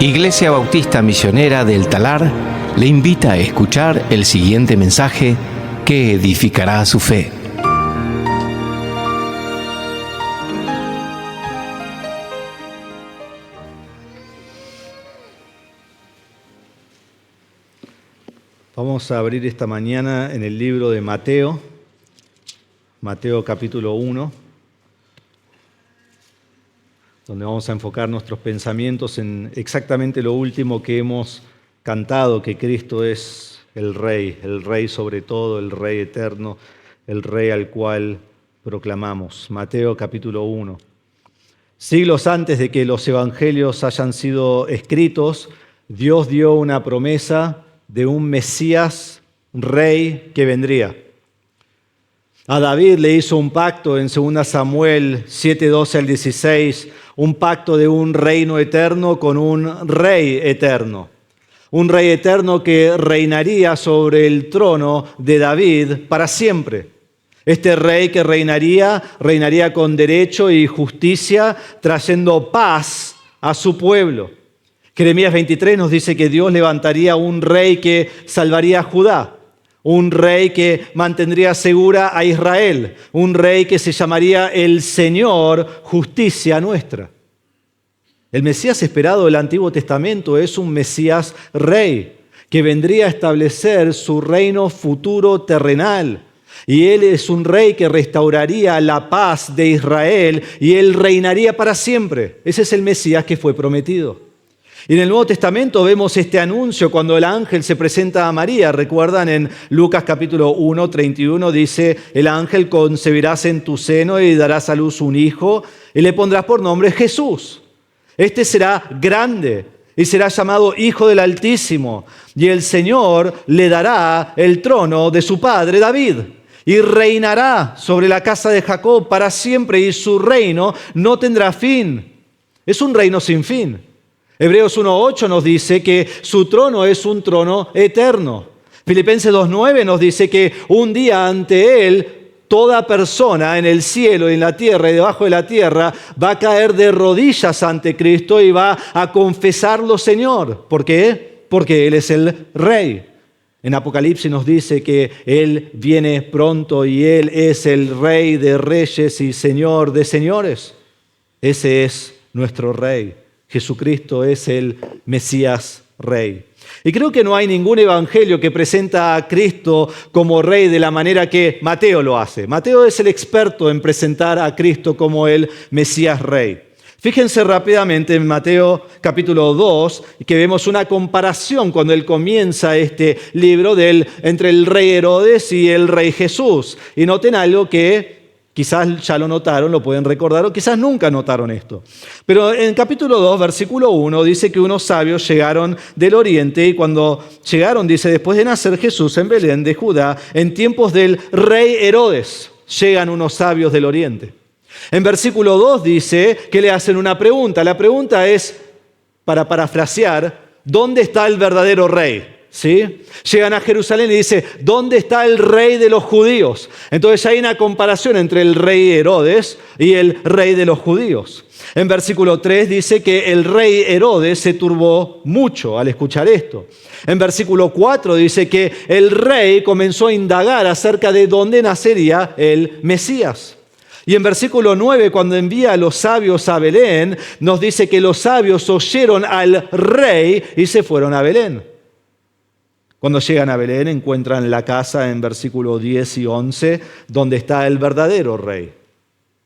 Iglesia Bautista Misionera del Talar le invita a escuchar el siguiente mensaje que edificará su fe. Vamos a abrir esta mañana en el libro de Mateo, Mateo capítulo 1, donde vamos a enfocar nuestros pensamientos en exactamente lo último que hemos cantado, que Cristo es el Rey sobre todo, el Rey eterno, el Rey al cual proclamamos. Mateo capítulo 1. Siglos antes de que los evangelios hayan sido escritos, Dios dio una promesa de un Mesías, un rey que vendría. A David le hizo un pacto en 2 Samuel 7:12 al 16, un pacto de un reino eterno con un rey eterno. Un rey eterno que reinaría sobre el trono de David para siempre. Este rey que reinaría con derecho y justicia, trayendo paz a su pueblo. Jeremías 23 nos dice que Dios levantaría un rey que salvaría a Judá, un rey que mantendría segura a Israel, un rey que se llamaría el Señor, justicia nuestra. El Mesías esperado del Antiguo Testamento es un Mesías rey que vendría a establecer su reino futuro terrenal. Y Él es un rey que restauraría la paz de Israel y Él reinaría para siempre. Ese es el Mesías que fue prometido. Y en el Nuevo Testamento vemos este anuncio cuando el ángel se presenta a María. Recuerdan en Lucas capítulo 1, 31, dice, el ángel concebirás en tu seno y darás a luz un hijo y le pondrás por nombre Jesús. Este será grande y será llamado Hijo del Altísimo y el Señor le dará el trono de su padre David y reinará sobre la casa de Jacob para siempre y su reino no tendrá fin. Es un reino sin fin. Hebreos 1:8 nos dice que su trono es un trono eterno. Filipenses 2:9 nos dice que un día ante Él, toda persona en el cielo y en la tierra y debajo de la tierra va a caer de rodillas ante Cristo y va a confesarlo Señor. ¿Por qué? Porque Él es el Rey. En Apocalipsis nos dice que Él viene pronto y Él es el Rey de reyes y Señor de señores. Ese es nuestro Rey. Jesucristo es el Mesías Rey. Y creo que no hay ningún evangelio que presenta a Cristo como Rey de la manera que Mateo lo hace. Mateo es el experto en presentar a Cristo como el Mesías Rey. Fíjense rápidamente en Mateo capítulo 2, que vemos una comparación cuando él comienza este libro entre el rey Herodes y el rey Jesús. Y noten algo que quizás ya lo notaron, lo pueden recordar, o quizás nunca notaron esto. Pero en capítulo 2, versículo 1, dice que unos sabios llegaron del oriente y cuando llegaron, dice, después de nacer Jesús en Belén de Judá, en tiempos del rey Herodes, llegan unos sabios del oriente. En versículo 2 dice que le hacen una pregunta. La pregunta es, para parafrasear, ¿dónde está el verdadero rey? ¿Sí? Llegan a Jerusalén y dice, ¿dónde está el rey de los judíos? Entonces hay una comparación entre el rey Herodes y el rey de los judíos. En versículo 3 dice que el rey Herodes se turbó mucho al escuchar esto. En versículo 4 dice que el rey comenzó a indagar acerca de dónde nacería el Mesías. Y en versículo 9, cuando envía a los sabios a Belén, nos dice que los sabios oyeron al rey y se fueron a Belén. Cuando llegan a Belén encuentran la casa en versículos 10 y 11 donde está el verdadero rey.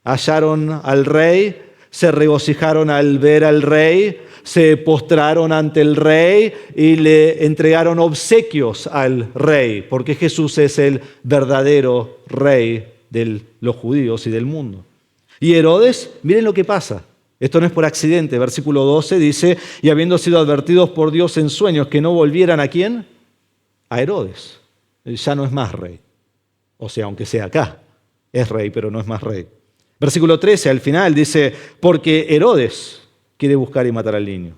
Hallaron al rey, se regocijaron al ver al rey, se postraron ante el rey y le entregaron obsequios al rey, porque Jesús es el verdadero rey de los judíos y del mundo. Y Herodes, miren lo que pasa. Esto no es por accidente. Versículo 12 dice, y habiendo sido advertidos por Dios en sueños que no volvieran ¿a quién? A Herodes. Ya no es más rey. O sea, aunque sea acá, es rey, pero no es más rey. Versículo 13, al final dice, porque Herodes quiere buscar y matar al niño.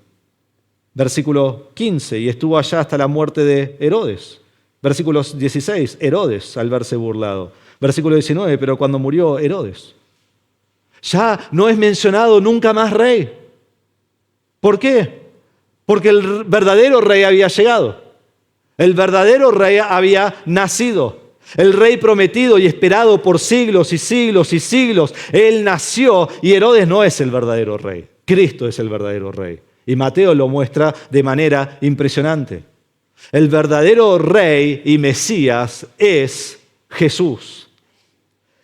Versículo 15, y estuvo allá hasta la muerte de Herodes. Versículo 16, Herodes al verse burlado. Versículo 19, pero cuando murió Herodes. Ya no es mencionado nunca más rey. ¿Por qué? Porque el verdadero rey había llegado. El verdadero rey había nacido. El rey prometido y esperado por siglos y siglos y siglos. Él nació y Herodes no es el verdadero rey. Cristo es el verdadero rey. Y Mateo lo muestra de manera impresionante. El verdadero rey y Mesías es Jesús.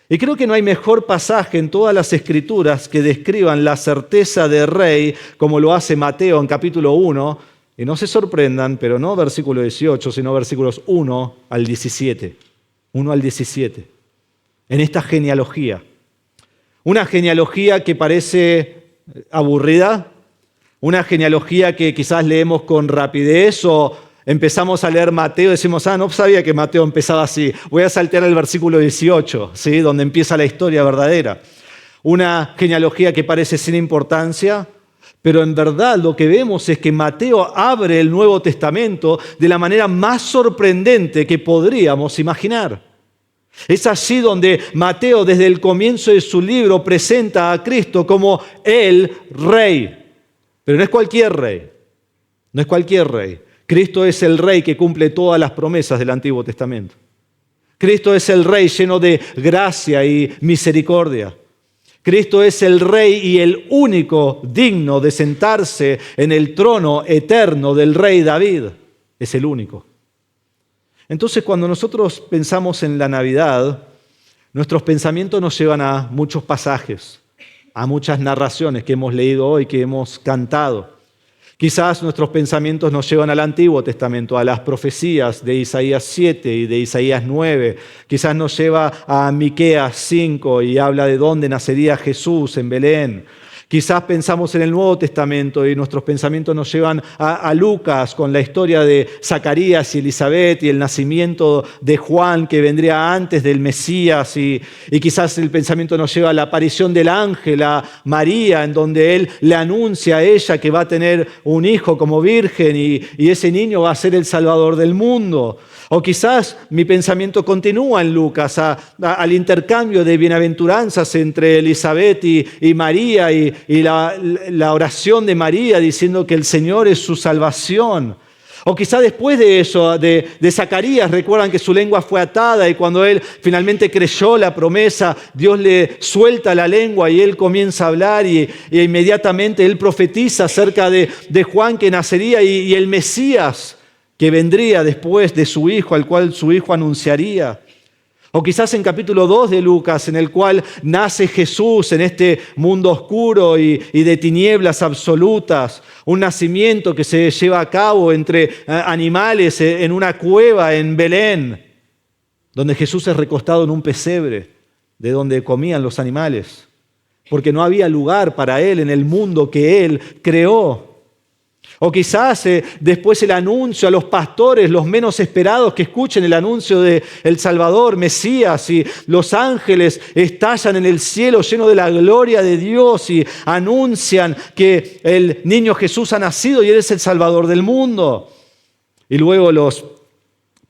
Y creo que no hay mejor pasaje en todas las Escrituras que describan la certeza de rey como lo hace Mateo en capítulo 1. Y no se sorprendan, pero no versículo 18, sino versículos 1 al 17. 1 al 17. En esta genealogía. Una genealogía que parece aburrida. Una genealogía que quizás leemos con rapidez o empezamos a leer Mateo y decimos, no sabía que Mateo empezaba así. Voy a saltear el versículo 18, ¿sí? Donde empieza la historia verdadera. Una genealogía que parece sin importancia, pero en verdad lo que vemos es que Mateo abre el Nuevo Testamento de la manera más sorprendente que podríamos imaginar. Es allí donde Mateo desde el comienzo de su libro presenta a Cristo como el Rey. Pero no es cualquier rey, no es cualquier rey. Cristo es el rey que cumple todas las promesas del Antiguo Testamento. Cristo es el rey lleno de gracia y misericordia. Cristo es el rey y el único digno de sentarse en el trono eterno del rey David. Es el único. Entonces, cuando nosotros pensamos en la Navidad, nuestros pensamientos nos llevan a muchos pasajes, a muchas narraciones que hemos leído hoy, que hemos cantado. Quizás nuestros pensamientos nos llevan al Antiguo Testamento, a las profecías de Isaías 7 y de Isaías 9. Quizás nos lleva a Miqueas 5 y habla de dónde nacería Jesús en Belén. Quizás pensamos en el Nuevo Testamento y nuestros pensamientos nos llevan a Lucas con la historia de Zacarías y Elizabeth y el nacimiento de Juan que vendría antes del Mesías y quizás el pensamiento nos lleva a la aparición del ángel a María en donde él le anuncia a ella que va a tener un hijo como virgen y ese niño va a ser el Salvador del mundo. O quizás mi pensamiento continúa en Lucas al intercambio de bienaventuranzas entre Elizabeth y María y la oración de María diciendo que el Señor es su salvación. O quizás después de eso, de Zacarías, recuerdan que su lengua fue atada y cuando él finalmente creyó la promesa, Dios le suelta la lengua y él comienza a hablar y inmediatamente él profetiza acerca de Juan que nacería y el Mesías que vendría después de su hijo, al cual su hijo anunciaría. O quizás en capítulo 2 de Lucas, en el cual nace Jesús en este mundo oscuro y de tinieblas absolutas. Un nacimiento que se lleva a cabo entre animales en una cueva en Belén, donde Jesús es recostado en un pesebre, de donde comían los animales, porque no había lugar para él en el mundo que él creó. O quizás después el anuncio a los pastores, los menos esperados, que escuchen el anuncio de el Salvador, Mesías, y los ángeles estallan en el cielo lleno de la gloria de Dios y anuncian que el niño Jesús ha nacido y Él es el Salvador del mundo. Y luego los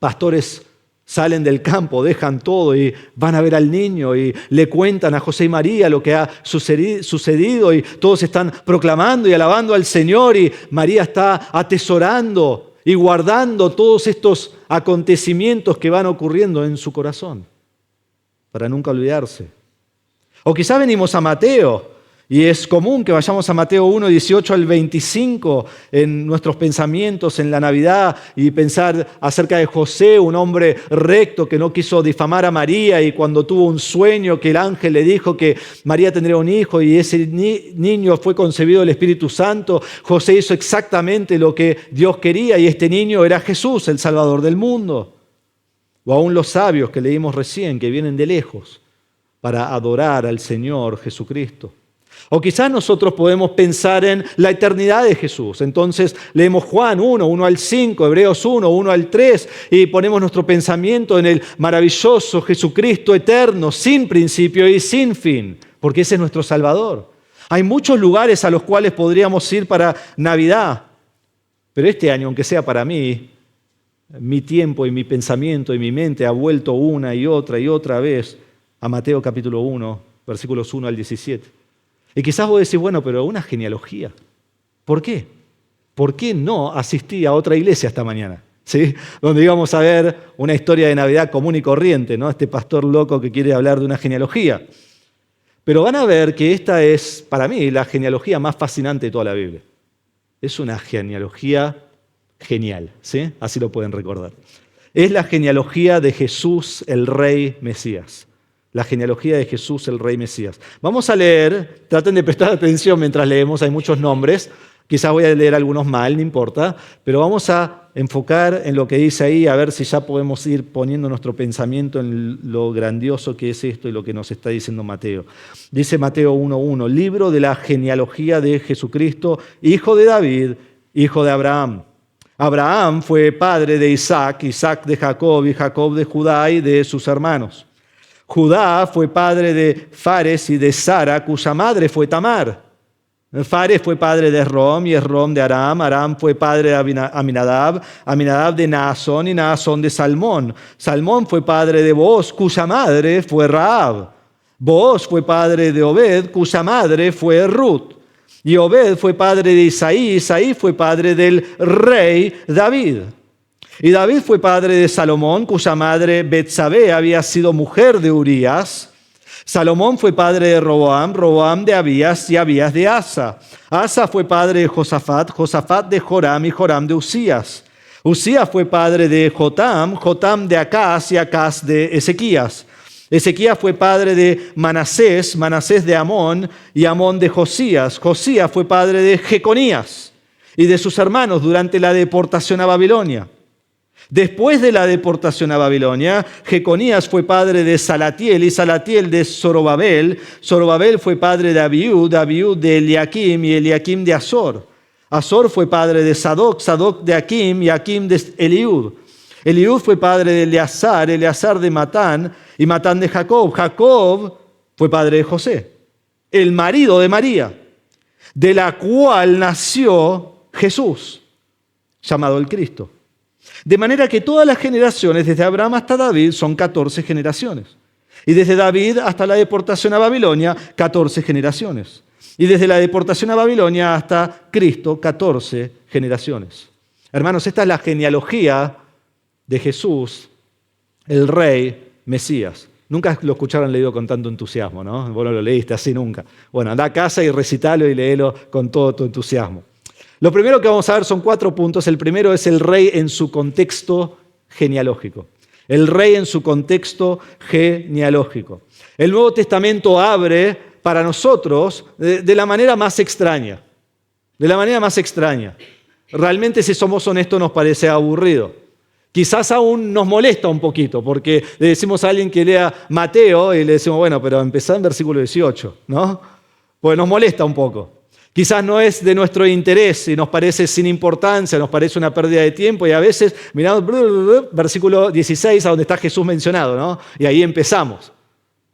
pastores salen del campo, dejan todo y van a ver al niño y le cuentan a José y María lo que ha sucedido y todos están proclamando y alabando al Señor y María está atesorando y guardando todos estos acontecimientos que van ocurriendo en su corazón para nunca olvidarse. O quizá venimos a Mateo y es común que vayamos a Mateo 1, 18 al 25 en nuestros pensamientos en la Navidad y pensar acerca de José, un hombre recto que no quiso difamar a María y cuando tuvo un sueño que el ángel le dijo que María tendría un hijo y ese niño fue concebido del Espíritu Santo, José hizo exactamente lo que Dios quería y este niño era Jesús, el Salvador del mundo. O aún los sabios que leímos recién, que vienen de lejos para adorar al Señor Jesucristo. O quizás nosotros podemos pensar en la eternidad de Jesús. Entonces leemos Juan 1 al 5, Hebreos 1 al 3 y ponemos nuestro pensamiento en el maravilloso Jesucristo eterno, sin principio y sin fin, porque ese es nuestro Salvador. Hay muchos lugares a los cuales podríamos ir para Navidad, pero este año, aunque sea para mí, mi tiempo y mi pensamiento y mi mente ha vuelto una y otra vez a Mateo capítulo 1, versículos 1 al 17. Y quizás vos decís, bueno, pero una genealogía. ¿Por qué? ¿por qué no asistí a otra iglesia esta mañana? ¿Sí? Donde íbamos a ver una historia de Navidad común y corriente, ¿no? Este pastor loco que quiere hablar de una genealogía. Pero van a ver que esta es, para mí, la genealogía más fascinante de toda la Biblia. Es una genealogía genial, ¿sí? Así lo pueden recordar. Es la genealogía de Jesús, el Rey Mesías. La genealogía de Jesús, el Rey Mesías. Vamos a leer, traten de prestar atención mientras leemos, hay muchos nombres. Quizás voy a leer algunos mal, no importa, pero vamos a enfocar en lo que dice ahí, a ver si ya podemos ir poniendo nuestro pensamiento en lo grandioso que es esto y lo que nos está diciendo Mateo. Dice Mateo 1:1, libro de la genealogía de Jesucristo, hijo de David, hijo de Abraham. Abraham fue padre de Isaac, Isaac de Jacob y Jacob de Judá y de sus hermanos. Judá fue padre de Fares y de Sara, cuya madre fue Tamar. Fares fue padre de Esrom y Esrom de Aram. Aram fue padre de Aminadab. Aminadab de Naasón y Naasón de Salmón. Salmón fue padre de Booz, cuya madre fue Rahab. Booz fue padre de Obed, cuya madre fue Ruth. Y Obed fue padre de Isaí. Isaí fue padre del rey David. Y David fue padre de Salomón, cuya madre Betsabé había sido mujer de Urías. Salomón fue padre de Roboam, Roboam de Abías y Abías de Asa. Asa fue padre de Josafat, Josafat de Joram y Joram de Usías. Usías fue padre de Jotam, Jotam de Acaz y Acaz de Ezequías. Ezequías fue padre de Manasés, Manasés de Amón y Amón de Josías. Josías fue padre de Jeconías y de sus hermanos durante la deportación a Babilonia. Después de la deportación a Babilonia, Jeconías fue padre de Salatiel y Salatiel de Zorobabel. Zorobabel fue padre de Abiud, Abiud de Eliakim y Eliakim de Azor. Azor fue padre de Sadoc, Sadoc de Akim y Akim de Eliud. Eliud fue padre de Eleazar, Eleazar de Matán y Matán de Jacob. Jacob fue padre de José, el marido de María, de la cual nació Jesús, llamado el Cristo. De manera que todas las generaciones, desde Abraham hasta David, son 14 generaciones. Y desde David hasta la deportación a Babilonia, 14 generaciones. Y desde la deportación a Babilonia hasta Cristo, 14 generaciones. Hermanos, esta es la genealogía de Jesús, el Rey Mesías. Nunca lo escucharon leído con tanto entusiasmo, ¿no? Vos no lo leíste así nunca. Bueno, anda a casa y recitalo y léelo con todo tu entusiasmo. Lo primero que vamos a ver son 4 puntos. El primero es el rey en su contexto genealógico. El rey en su contexto genealógico. El Nuevo Testamento abre para nosotros de la manera más extraña. De la manera más extraña. Realmente, si somos honestos, nos parece aburrido. Quizás aún nos molesta un poquito, porque le decimos a alguien que lea Mateo y le decimos, bueno, pero empezá en versículo 18, ¿no? Pues nos molesta un poco. Quizás no es de nuestro interés y nos parece sin importancia, nos parece una pérdida de tiempo y a veces miramos versículo 16 a donde está Jesús mencionado, ¿no? Y ahí empezamos.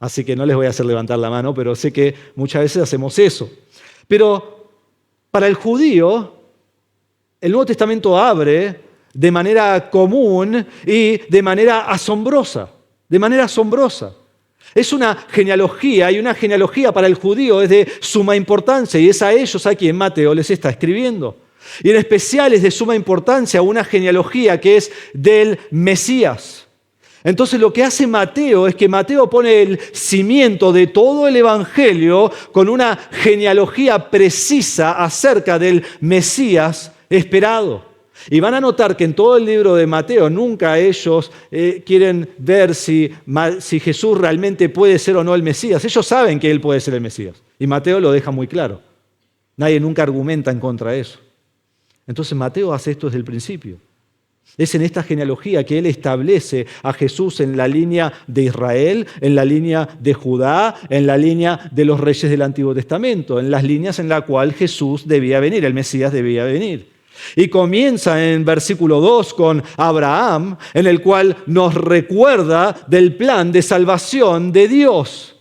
Así que no les voy a hacer levantar la mano, pero sé que muchas veces hacemos eso. Pero para el judío, el Nuevo Testamento abre de manera común y de manera asombrosa, de manera asombrosa. Es una genealogía y una genealogía para el judío es de suma importancia y es a ellos a quien Mateo les está escribiendo. Y en especial es de suma importancia una genealogía que es del Mesías. Entonces lo que hace Mateo es que Mateo pone el cimiento de todo el Evangelio con una genealogía precisa acerca del Mesías esperado. Y van a notar que en todo el libro de Mateo nunca ellos quieren ver si Jesús realmente puede ser o no el Mesías. Ellos saben que Él puede ser el Mesías. Y Mateo lo deja muy claro. Nadie nunca argumenta en contra de eso. Entonces Mateo hace esto desde el principio. Es en esta genealogía que él establece a Jesús en la línea de Israel, en la línea de Judá, en la línea de los reyes del Antiguo Testamento, en las líneas en las cuales Jesús debía venir, el Mesías debía venir. Y comienza en versículo 2 con Abraham, en el cual nos recuerda del plan de salvación de Dios.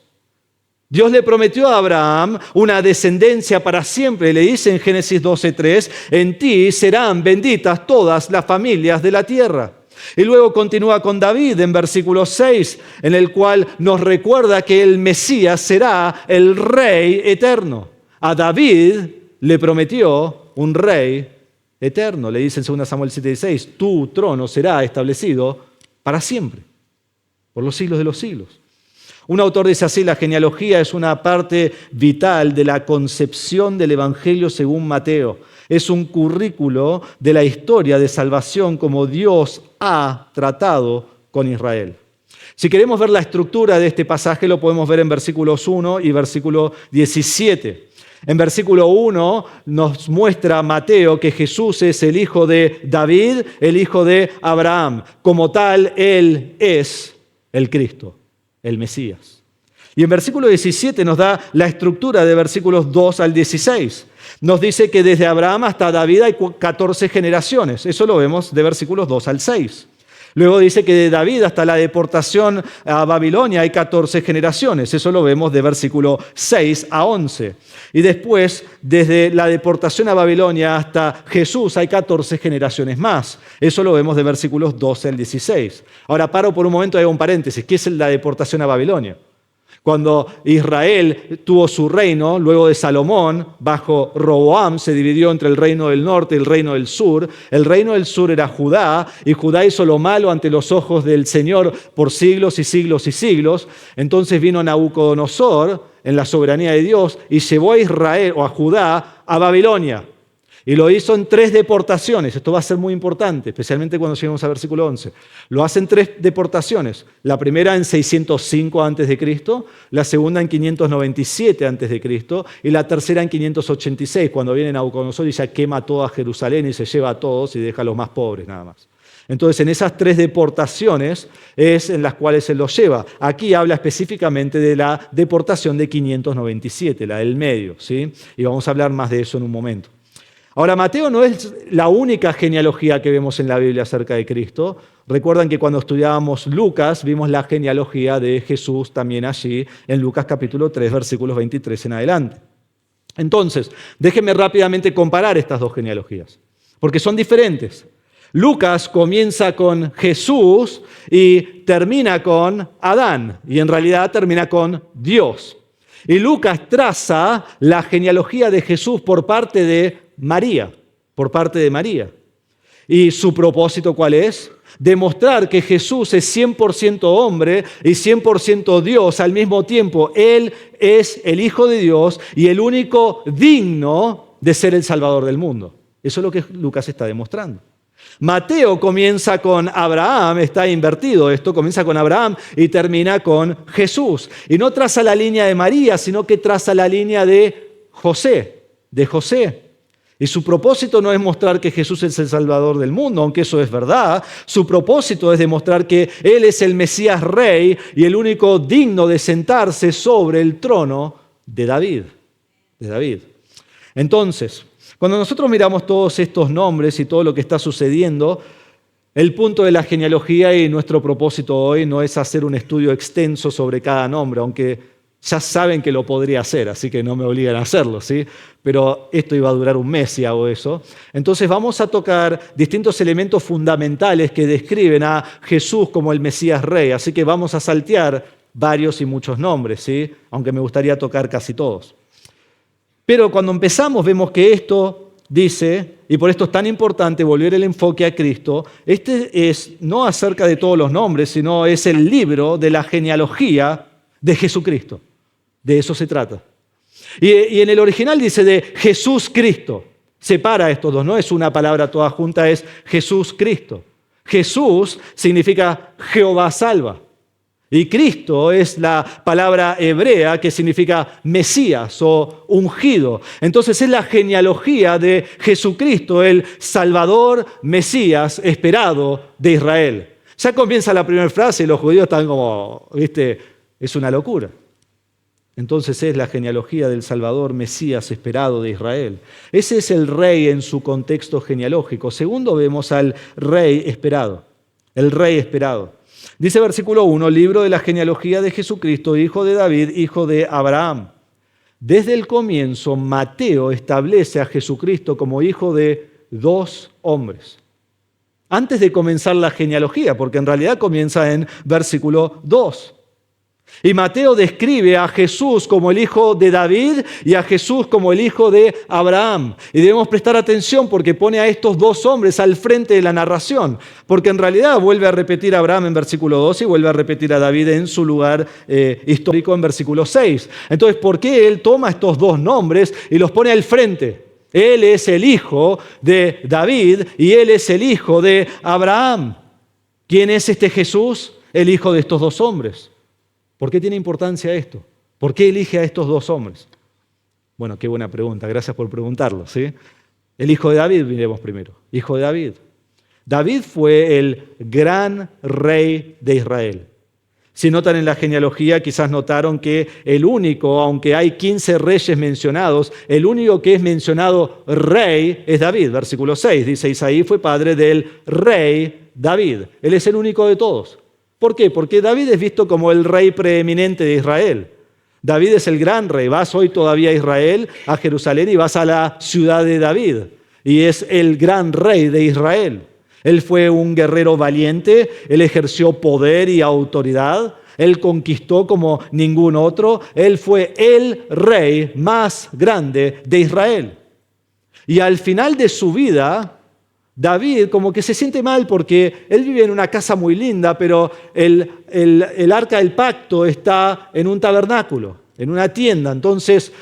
Dios le prometió a Abraham una descendencia para siempre. Le dice en Génesis 12:3, en ti serán benditas todas las familias de la tierra. Y luego continúa con David en versículo 6, en el cual nos recuerda que el Mesías será el Rey eterno. A David le prometió un Rey eterno. Le dice en 2 Samuel 7:16, tu trono será establecido para siempre, por los siglos de los siglos. Un autor dice así: la genealogía es una parte vital de la concepción del Evangelio según Mateo. Es un currículo de la historia de salvación como Dios ha tratado con Israel. Si queremos ver la estructura de este pasaje, lo podemos ver en versículos 1 y versículo 17. En versículo 1 nos muestra Mateo que Jesús es el hijo de David, el hijo de Abraham. Como tal, Él es el Cristo, el Mesías. Y en versículo 17 nos da la estructura de versículos 2 al 16. Nos dice que desde Abraham hasta David hay 14 generaciones. Eso lo vemos de versículos 2 al 6. Luego dice que de David hasta la deportación a Babilonia hay 14 generaciones. Eso lo vemos de versículo 6 a 11. Y después, desde la deportación a Babilonia hasta Jesús hay 14 generaciones más. Eso lo vemos de versículos 12 al 16. Ahora paro por un momento y hago un paréntesis. ¿Qué es la deportación a Babilonia? Cuando Israel tuvo su reino, luego de Salomón, bajo Roboam, se dividió entre el reino del norte y el reino del sur. El reino del sur era Judá, y Judá hizo lo malo ante los ojos del Señor por siglos y siglos y siglos. Entonces vino Nabucodonosor en la soberanía de Dios y llevó a Israel o a Judá a Babilonia. Y lo hizo en 3 deportaciones. Esto va a ser muy importante, especialmente cuando lleguemos al versículo 11. Lo hace en 3 deportaciones. La primera en 605 a.C., la segunda en 597 a.C. y la tercera en 586, cuando viene Nabucodonosor y ya quema toda Jerusalén y se lleva a todos y deja a los más pobres nada más. Entonces, en esas 3 deportaciones es en las cuales él los lleva. Aquí habla específicamente de la deportación de 597, la del medio, ¿sí? Y vamos a hablar más de eso en un momento. Ahora, Mateo no es la única genealogía que vemos en la Biblia acerca de Cristo. Recuerdan que cuando estudiábamos Lucas, vimos la genealogía de Jesús también allí, en Lucas capítulo 3, versículos 23 en adelante. Entonces, déjenme rápidamente comparar estas 2 genealogías, porque son diferentes. Lucas comienza con Jesús y termina con Adán, y en realidad termina con Dios. Y Lucas traza la genealogía de Jesús por parte de María. ¿Y su propósito cuál es? Demostrar que Jesús es 100% hombre y 100% Dios al mismo tiempo. Él es el Hijo de Dios y el único digno de ser el Salvador del mundo. Eso es lo que Lucas está demostrando. Mateo comienza con Abraham, está invertido esto, comienza con Abraham y termina con Jesús. Y no traza la línea de María, sino que traza la línea de José. Y su propósito no es mostrar que Jesús es el Salvador del mundo, aunque eso es verdad. Su propósito es demostrar que Él es el Mesías Rey y el único digno de sentarse sobre el trono de David. Entonces, cuando nosotros miramos todos estos nombres y todo lo que está sucediendo, el punto de la genealogía y nuestro propósito hoy no es hacer un estudio extenso sobre cada nombre, aunque ya saben que lo podría hacer, así que no me obligan a hacerlo, ¿sí? Pero esto iba a durar un mes si hago eso. Entonces vamos a tocar distintos elementos fundamentales que describen a Jesús como el Mesías Rey, así que vamos a saltear varios y muchos nombres, ¿sí? Aunque me gustaría tocar casi todos. Pero cuando empezamos vemos que esto dice, y por esto es tan importante volver el enfoque a Cristo, este es no acerca de todos los nombres, sino es el libro de la genealogía de Jesucristo. De eso se trata. Y en el original dice de Jesús Cristo. Separa estos dos, no es una palabra toda junta, es Jesús Cristo. Jesús significa Jehová salva. Y Cristo es la palabra hebrea que significa Mesías o ungido. Entonces es la genealogía de Jesucristo, el Salvador Mesías esperado de Israel. Ya comienza la primera frase y los judíos están como, ¿viste? Es una locura. Entonces es la genealogía del Salvador Mesías esperado de Israel. Ese es el rey en su contexto genealógico. Segundo, vemos al rey esperado. El rey esperado. Dice versículo 1, libro de la genealogía de Jesucristo, hijo de David, hijo de Abraham. Desde el comienzo, Mateo establece a Jesucristo como hijo de 2 hombres. Antes de comenzar la genealogía, porque en realidad comienza en versículo 2. Y Mateo describe a Jesús como el hijo de David y a Jesús como el hijo de Abraham. Y debemos prestar atención porque pone a estos dos hombres al frente de la narración. Porque en realidad vuelve a repetir a Abraham en versículo 12 y vuelve a repetir a David en su lugar histórico en versículo 6. Entonces, ¿por qué él toma estos dos nombres y los pone al frente? Él es el hijo de David y él es el hijo de Abraham. ¿Quién es este Jesús? El hijo de estos dos hombres. ¿Por qué tiene importancia esto? ¿Por qué elige a estos dos hombres? Bueno, qué buena pregunta, gracias por preguntarlo, ¿sí? El hijo de David, miremos primero. Hijo de David. David fue el gran rey de Israel. Si notan en la genealogía, quizás notaron que el único, aunque hay 15 reyes mencionados, el único que es mencionado rey es David. Versículo 6 dice, Isaí fue padre del rey David. Él es el único de todos. ¿Por qué? Porque David es visto como el rey preeminente de Israel. David es el gran rey. Vas hoy todavía a Israel, a Jerusalén, y vas a la ciudad de David. Y es el gran rey de Israel. Él fue un guerrero valiente, él ejerció poder y autoridad, él conquistó como ningún otro, él fue el rey más grande de Israel. Y al final de su vida, David como que se siente mal porque él vive en una casa muy linda, pero el arca del pacto está en un tabernáculo, en una tienda. Entonces,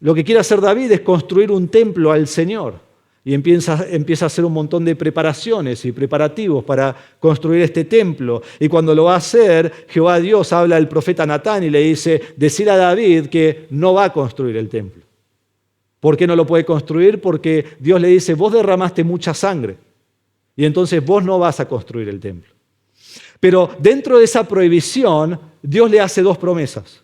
lo que quiere hacer David es construir un templo al Señor. Y empieza a hacer un montón de preparaciones y preparativos para construir este templo. Y cuando lo va a hacer, Jehová Dios habla al profeta Natán y le dice, decir a David que no va a construir el templo. ¿Por qué no lo puede construir? Porque Dios le dice, vos derramaste mucha sangre y entonces vos no vas a construir el templo. Pero dentro de esa prohibición, Dios le hace dos promesas.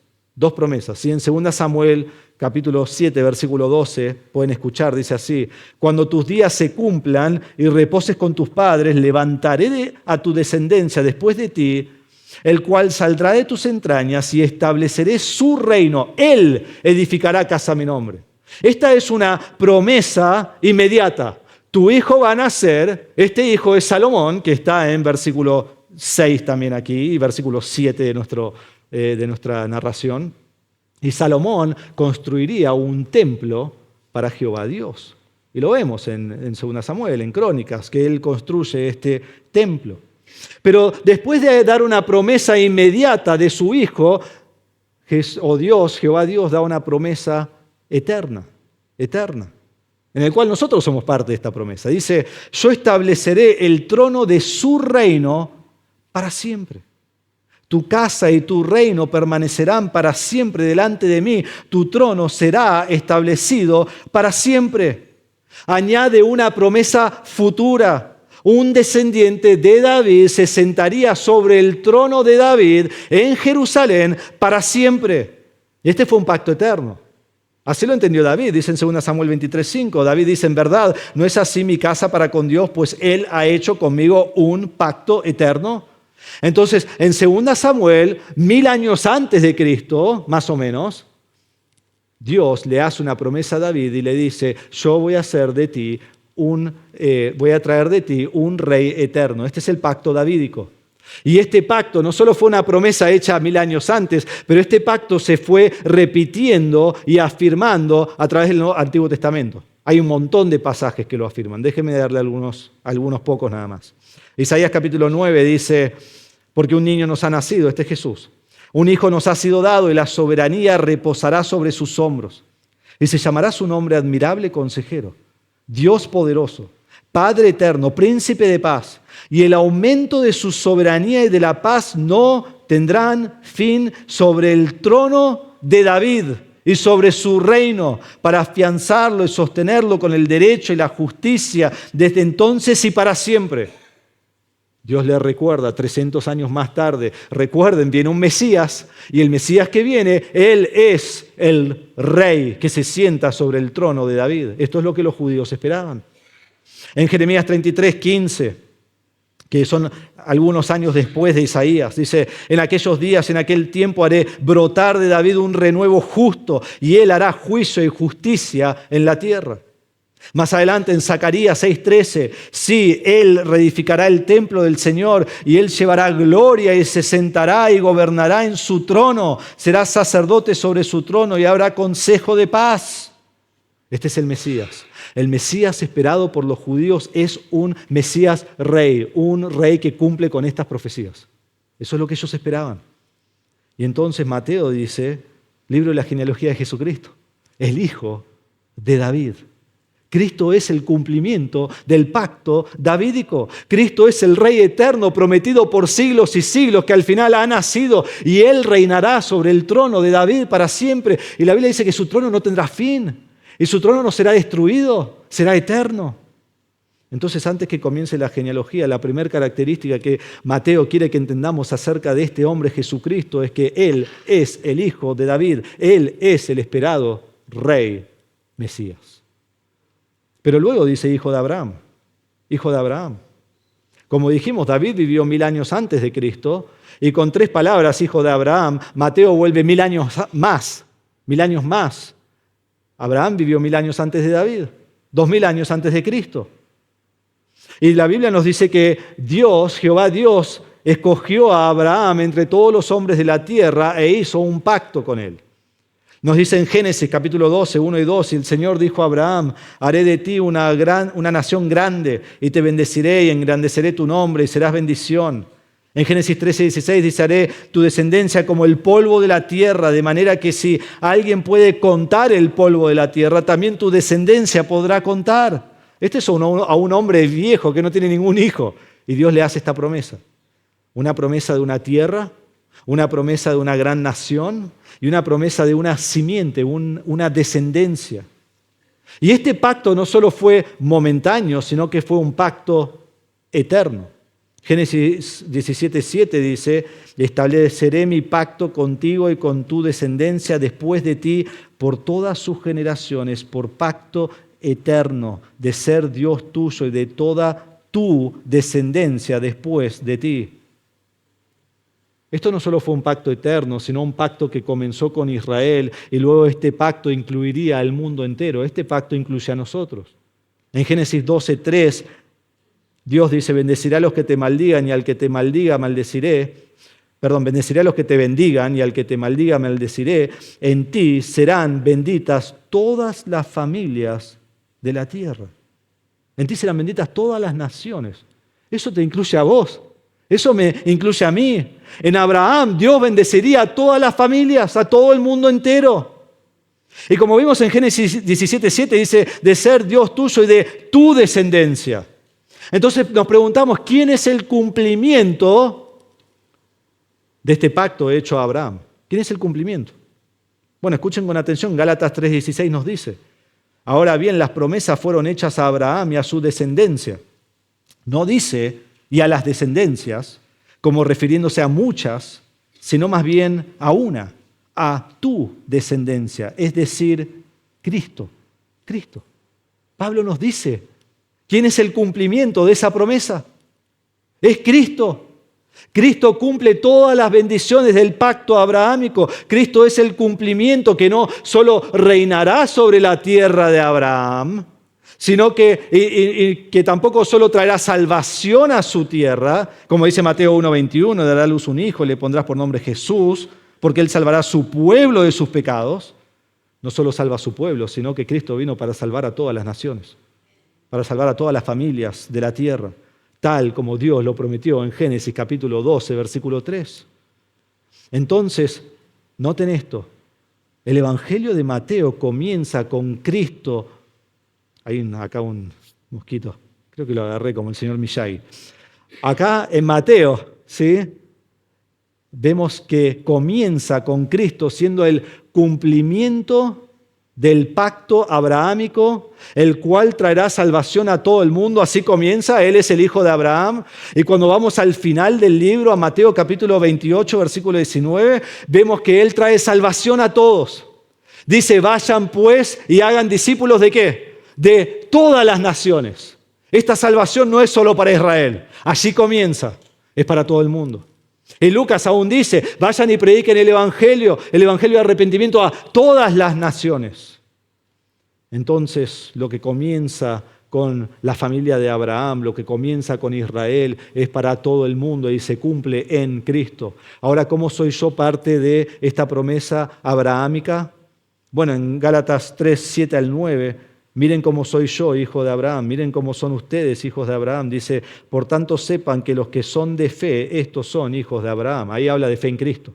¿Sí? En 2 Samuel capítulo 7, versículo 12, pueden escuchar, dice así, cuando tus días se cumplan y reposes con tus padres, levantaré a tu descendencia después de ti, el cual saldrá de tus entrañas y estableceré su reino. Él edificará casa a mi nombre. Esta es una promesa inmediata. Tu hijo va a nacer, este hijo es Salomón, que está en versículo 6 también aquí, y versículo 7 de nuestra narración. Y Salomón construiría un templo para Jehová Dios. Y lo vemos en 2 Samuel, en Crónicas, que él construye este templo. Pero después de dar una promesa inmediata de su hijo, Jehová Dios da una promesa eterna, en el cual nosotros somos parte de esta promesa. Dice, yo estableceré el trono de su reino para siempre. Tu casa y tu reino permanecerán para siempre delante de mí. Tu trono será establecido para siempre. Añade una promesa futura. Un descendiente de David se sentaría sobre el trono de David en Jerusalén para siempre. Y este fue un pacto eterno. Así lo entendió David, dice en 2 Samuel 23:5. David dice, en verdad, ¿no es así mi casa para con Dios? Pues Él ha hecho conmigo un pacto eterno. Entonces, en 2 Samuel, 1000 años antes de Cristo, más o menos, Dios le hace una promesa a David y le dice, yo voy a hacer de ti voy a traer de ti un rey eterno. Este es el pacto davídico. Y este pacto no solo fue una promesa hecha 1000 años antes, pero este pacto se fue repitiendo y afirmando a través del Antiguo Testamento. Hay un montón de pasajes que lo afirman. Déjenme darle algunos pocos nada más. Isaías capítulo 9 dice, porque un niño nos ha nacido, este es Jesús. Un hijo nos ha sido dado y la soberanía reposará sobre sus hombros. Y se llamará su nombre admirable consejero, Dios poderoso, Padre eterno, príncipe de paz. Y el aumento de su soberanía y de la paz no tendrán fin sobre el trono de David y sobre su reino, para afianzarlo y sostenerlo con el derecho y la justicia desde entonces y para siempre. Dios le recuerda 300 años más tarde, recuerden, viene un Mesías y el Mesías que viene, Él es el rey que se sienta sobre el trono de David. Esto es lo que los judíos esperaban. En Jeremías 33:15, que son algunos años después de Isaías, dice, en aquellos días, en aquel tiempo haré brotar de David un renuevo justo y Él hará juicio y justicia en la tierra. Más adelante en Zacarías 6:13, sí, Él reedificará el templo del Señor y Él llevará gloria y se sentará y gobernará en su trono. Será sacerdote sobre su trono y habrá consejo de paz. Este es el Mesías. El Mesías esperado por los judíos es un Mesías rey, un rey que cumple con estas profecías. Eso es lo que ellos esperaban. Y entonces Mateo dice, libro de la genealogía de Jesucristo, el hijo de David. Cristo es el cumplimiento del pacto davídico. Cristo es el Rey eterno prometido por siglos y siglos que al final ha nacido y Él reinará sobre el trono de David para siempre. Y la Biblia dice que su trono no tendrá fin y su trono no será destruido, será eterno. Entonces, antes que comience la genealogía, la primera característica que Mateo quiere que entendamos acerca de este hombre Jesucristo es que Él es el hijo de David. Él es el esperado Rey Mesías. Pero luego dice hijo de Abraham, hijo de Abraham. Como dijimos, David vivió 1000 años antes de Cristo y con 3 palabras, hijo de Abraham, Mateo vuelve 1000 años más, 1000 años más. Abraham vivió 1000 años antes de David, 2000 años antes de Cristo. Y la Biblia nos dice que Dios, Jehová Dios, escogió a Abraham entre todos los hombres de la tierra e hizo un pacto con él. Nos dice en Génesis capítulo 12, 1 y 2, y el Señor dijo a Abraham, haré de ti una nación grande y te bendeciré y engrandeceré tu nombre y serás bendición. En Génesis 13, 16 dice, haré tu descendencia como el polvo de la tierra, de manera que si alguien puede contar el polvo de la tierra, también tu descendencia podrá contar. Este es a un hombre viejo que no tiene ningún hijo y Dios le hace esta promesa. Una promesa de una tierra, una promesa de una gran nación y una promesa de una simiente, una descendencia. Y este pacto no solo fue momentáneo, sino que fue un pacto eterno. Génesis 17:7 dice, estableceré mi pacto contigo y con tu descendencia después de ti por todas sus generaciones, por pacto eterno, de ser Dios tuyo y de toda tu descendencia después de ti. Esto no solo fue un pacto eterno, sino un pacto que comenzó con Israel y luego este pacto incluiría al mundo entero. Este pacto incluye a nosotros. En Génesis 12:3, Dios dice, bendeciré a los que te maldigan y al que te maldiga maldeciré. Bendeciré a los que te bendigan y al que te maldiga maldeciré. En ti serán benditas todas las familias de la tierra. En ti serán benditas todas las naciones. Eso te incluye a vos. Eso me incluye a mí. En Abraham Dios bendeciría a todas las familias, a todo el mundo entero. Y como vimos en Génesis 17:7 dice, de ser Dios tuyo y de tu descendencia. Entonces nos preguntamos, ¿quién es el cumplimiento de este pacto hecho a Abraham? ¿Quién es el cumplimiento? Bueno, escuchen con atención, Gálatas 3:16 nos dice, ahora bien, las promesas fueron hechas a Abraham y a su descendencia. No dice y a las descendencias, como refiriéndose a muchas, sino más bien a una, a tu descendencia, es decir, Cristo. Cristo. Pablo nos dice, ¿quién es el cumplimiento de esa promesa? Es Cristo. Cristo cumple todas las bendiciones del pacto abrahámico. Cristo es el cumplimiento que no solo reinará sobre la tierra de Abraham, sino que tampoco solo traerá salvación a su tierra, como dice Mateo 1:21, dará a luz un hijo y le pondrás por nombre Jesús, porque él salvará a su pueblo de sus pecados. No solo salva a su pueblo, sino que Cristo vino para salvar a todas las naciones, para salvar a todas las familias de la tierra, tal como Dios lo prometió en Génesis capítulo 12, versículo 3. Entonces, noten esto, el Evangelio de Mateo comienza con Cristo. Hay acá un mosquito, creo que lo agarré como el señor Miyagi. Acá en Mateo, ¿sí? Vemos que comienza con Cristo siendo el cumplimiento del pacto abrahámico, el cual traerá salvación a todo el mundo. Así comienza, Él es el hijo de Abraham. Y cuando vamos al final del libro, a Mateo capítulo 28, versículo 19, vemos que Él trae salvación a todos. Dice, vayan pues y hagan discípulos ¿de qué? De todas las naciones. Esta salvación no es solo para Israel. Allí comienza, es para todo el mundo. Y Lucas aún dice, vayan y prediquen el evangelio de arrepentimiento a todas las naciones. Entonces, lo que comienza con la familia de Abraham, lo que comienza con Israel, es para todo el mundo y se cumple en Cristo. Ahora, ¿cómo soy yo parte de esta promesa abrahámica? Bueno, en Gálatas 3, 7 al 9, miren cómo soy yo, hijo de Abraham, miren cómo son ustedes, hijos de Abraham. Dice, por tanto sepan que los que son de fe, estos son hijos de Abraham. Ahí habla de fe en Cristo.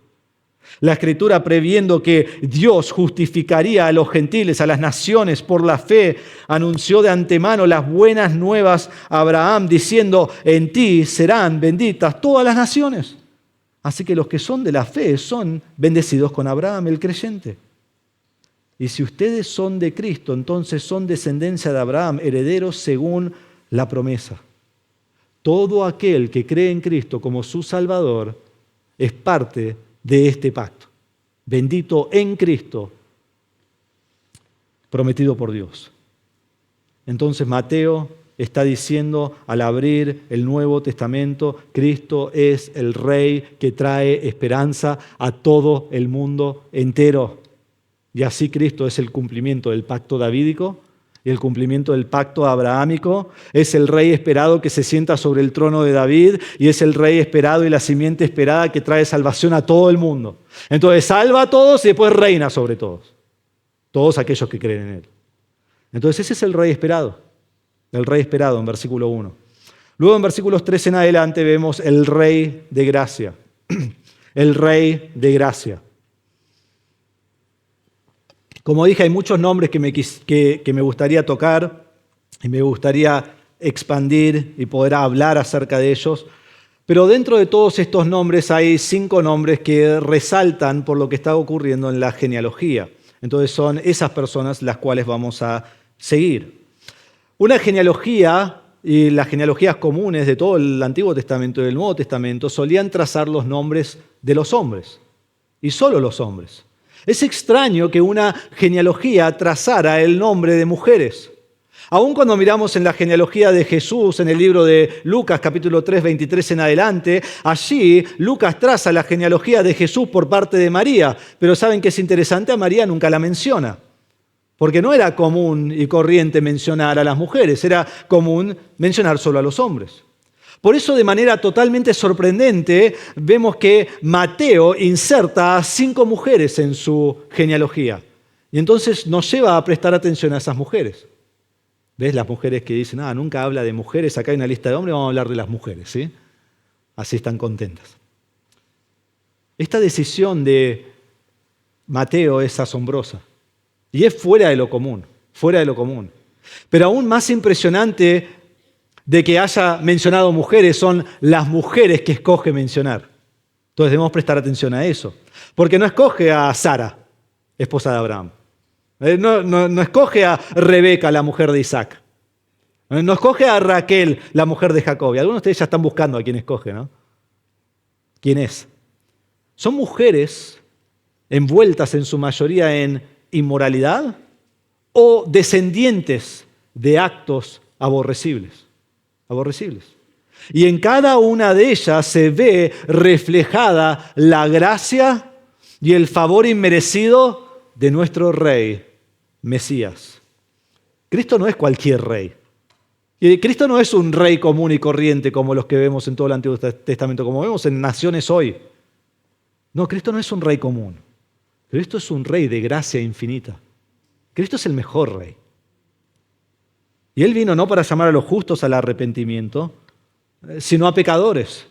La Escritura, previendo que Dios justificaría a los gentiles, a las naciones por la fe, anunció de antemano las buenas nuevas a Abraham, diciendo, en ti serán benditas todas las naciones. Así que los que son de la fe son bendecidos con Abraham, el creyente. Y si ustedes son de Cristo, entonces son descendencia de Abraham, herederos según la promesa. Todo aquel que cree en Cristo como su Salvador es parte de este pacto. Bendito en Cristo, prometido por Dios. Entonces Mateo está diciendo al abrir el Nuevo Testamento, Cristo es el Rey que trae esperanza a todo el mundo entero. Y así Cristo es el cumplimiento del pacto davídico y el cumplimiento del pacto abrahámico. Es el Rey esperado que se sienta sobre el trono de David y es el Rey esperado y la simiente esperada que trae salvación a todo el mundo. Entonces salva a todos y después reina sobre todos. Todos aquellos que creen en Él. Entonces ese es el Rey esperado. El Rey esperado en versículo 1. Luego en versículos 3 en adelante vemos el Rey de gracia. El Rey de gracia. Como dije, hay muchos nombres que me gustaría tocar y me gustaría expandir y poder hablar acerca de ellos. Pero dentro de todos estos nombres hay 5 nombres que resaltan por lo que está ocurriendo en la genealogía. Entonces son esas personas las cuales vamos a seguir. Una genealogía, y las genealogías comunes de todo el Antiguo Testamento y del Nuevo Testamento, solían trazar los nombres de los hombres, y solo los hombres. Es extraño que una genealogía trazara el nombre de mujeres. Aún cuando miramos en la genealogía de Jesús, en el libro de Lucas, capítulo 3, 23 en adelante, allí Lucas traza la genealogía de Jesús por parte de María. Pero ¿saben qué es interesante? A María nunca la menciona. Porque no era común y corriente mencionar a las mujeres, era común mencionar solo a los hombres. Por eso, de manera totalmente sorprendente, vemos que Mateo inserta a 5 mujeres en su genealogía. Y entonces nos lleva a prestar atención a esas mujeres. ¿Ves? Las mujeres que dicen, nunca habla de mujeres, acá hay una lista de hombres, vamos a hablar de las mujeres, ¿sí? Así están contentas. Esta decisión de Mateo es asombrosa. Y es fuera de lo común, fuera de lo común. Pero aún más impresionante de que haya mencionado mujeres son las mujeres que escoge mencionar. Entonces debemos prestar atención a eso. Porque no escoge a Sara, esposa de Abraham. No escoge a Rebeca, la mujer de Isaac. No escoge a Raquel, la mujer de Jacob. Y algunos de ustedes ya están buscando a quién escoge, ¿no? ¿Quién es? Son mujeres envueltas en su mayoría en inmoralidad o descendientes de actos aborrecibles. Y en cada una de ellas se ve reflejada la gracia y el favor inmerecido de nuestro Rey, Mesías. Cristo no es cualquier rey. Y Cristo no es un rey común y corriente como los que vemos en todo el Antiguo Testamento, como vemos en naciones hoy. No, Cristo no es un rey común. Cristo es un rey de gracia infinita. Cristo es el mejor rey. Y Él vino no para llamar a los justos al arrepentimiento, sino a pecadores.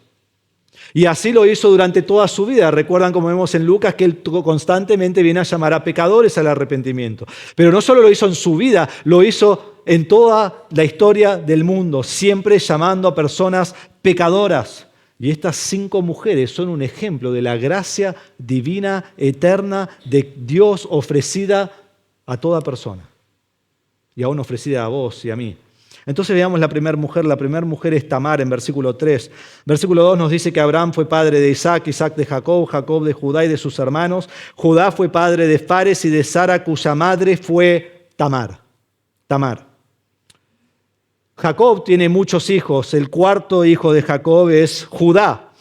Y así lo hizo durante toda su vida. Recuerdan, como vemos en Lucas, que Él constantemente viene a llamar a pecadores al arrepentimiento. Pero no solo lo hizo en su vida, lo hizo en toda la historia del mundo, siempre llamando a personas pecadoras. Y estas 5 mujeres son un ejemplo de la gracia divina, eterna, de Dios ofrecida a toda persona. Y aún ofrecida a vos y a mí. Entonces veamos la primera mujer. La primera mujer es Tamar en versículo 3. Versículo 2 nos dice que Abraham fue padre de Isaac, Isaac de Jacob, Jacob de Judá y de sus hermanos. Judá fue padre de Fares y de Sara, cuya madre fue Tamar. Jacob tiene muchos hijos. El 4.º hijo de Jacob es Judá.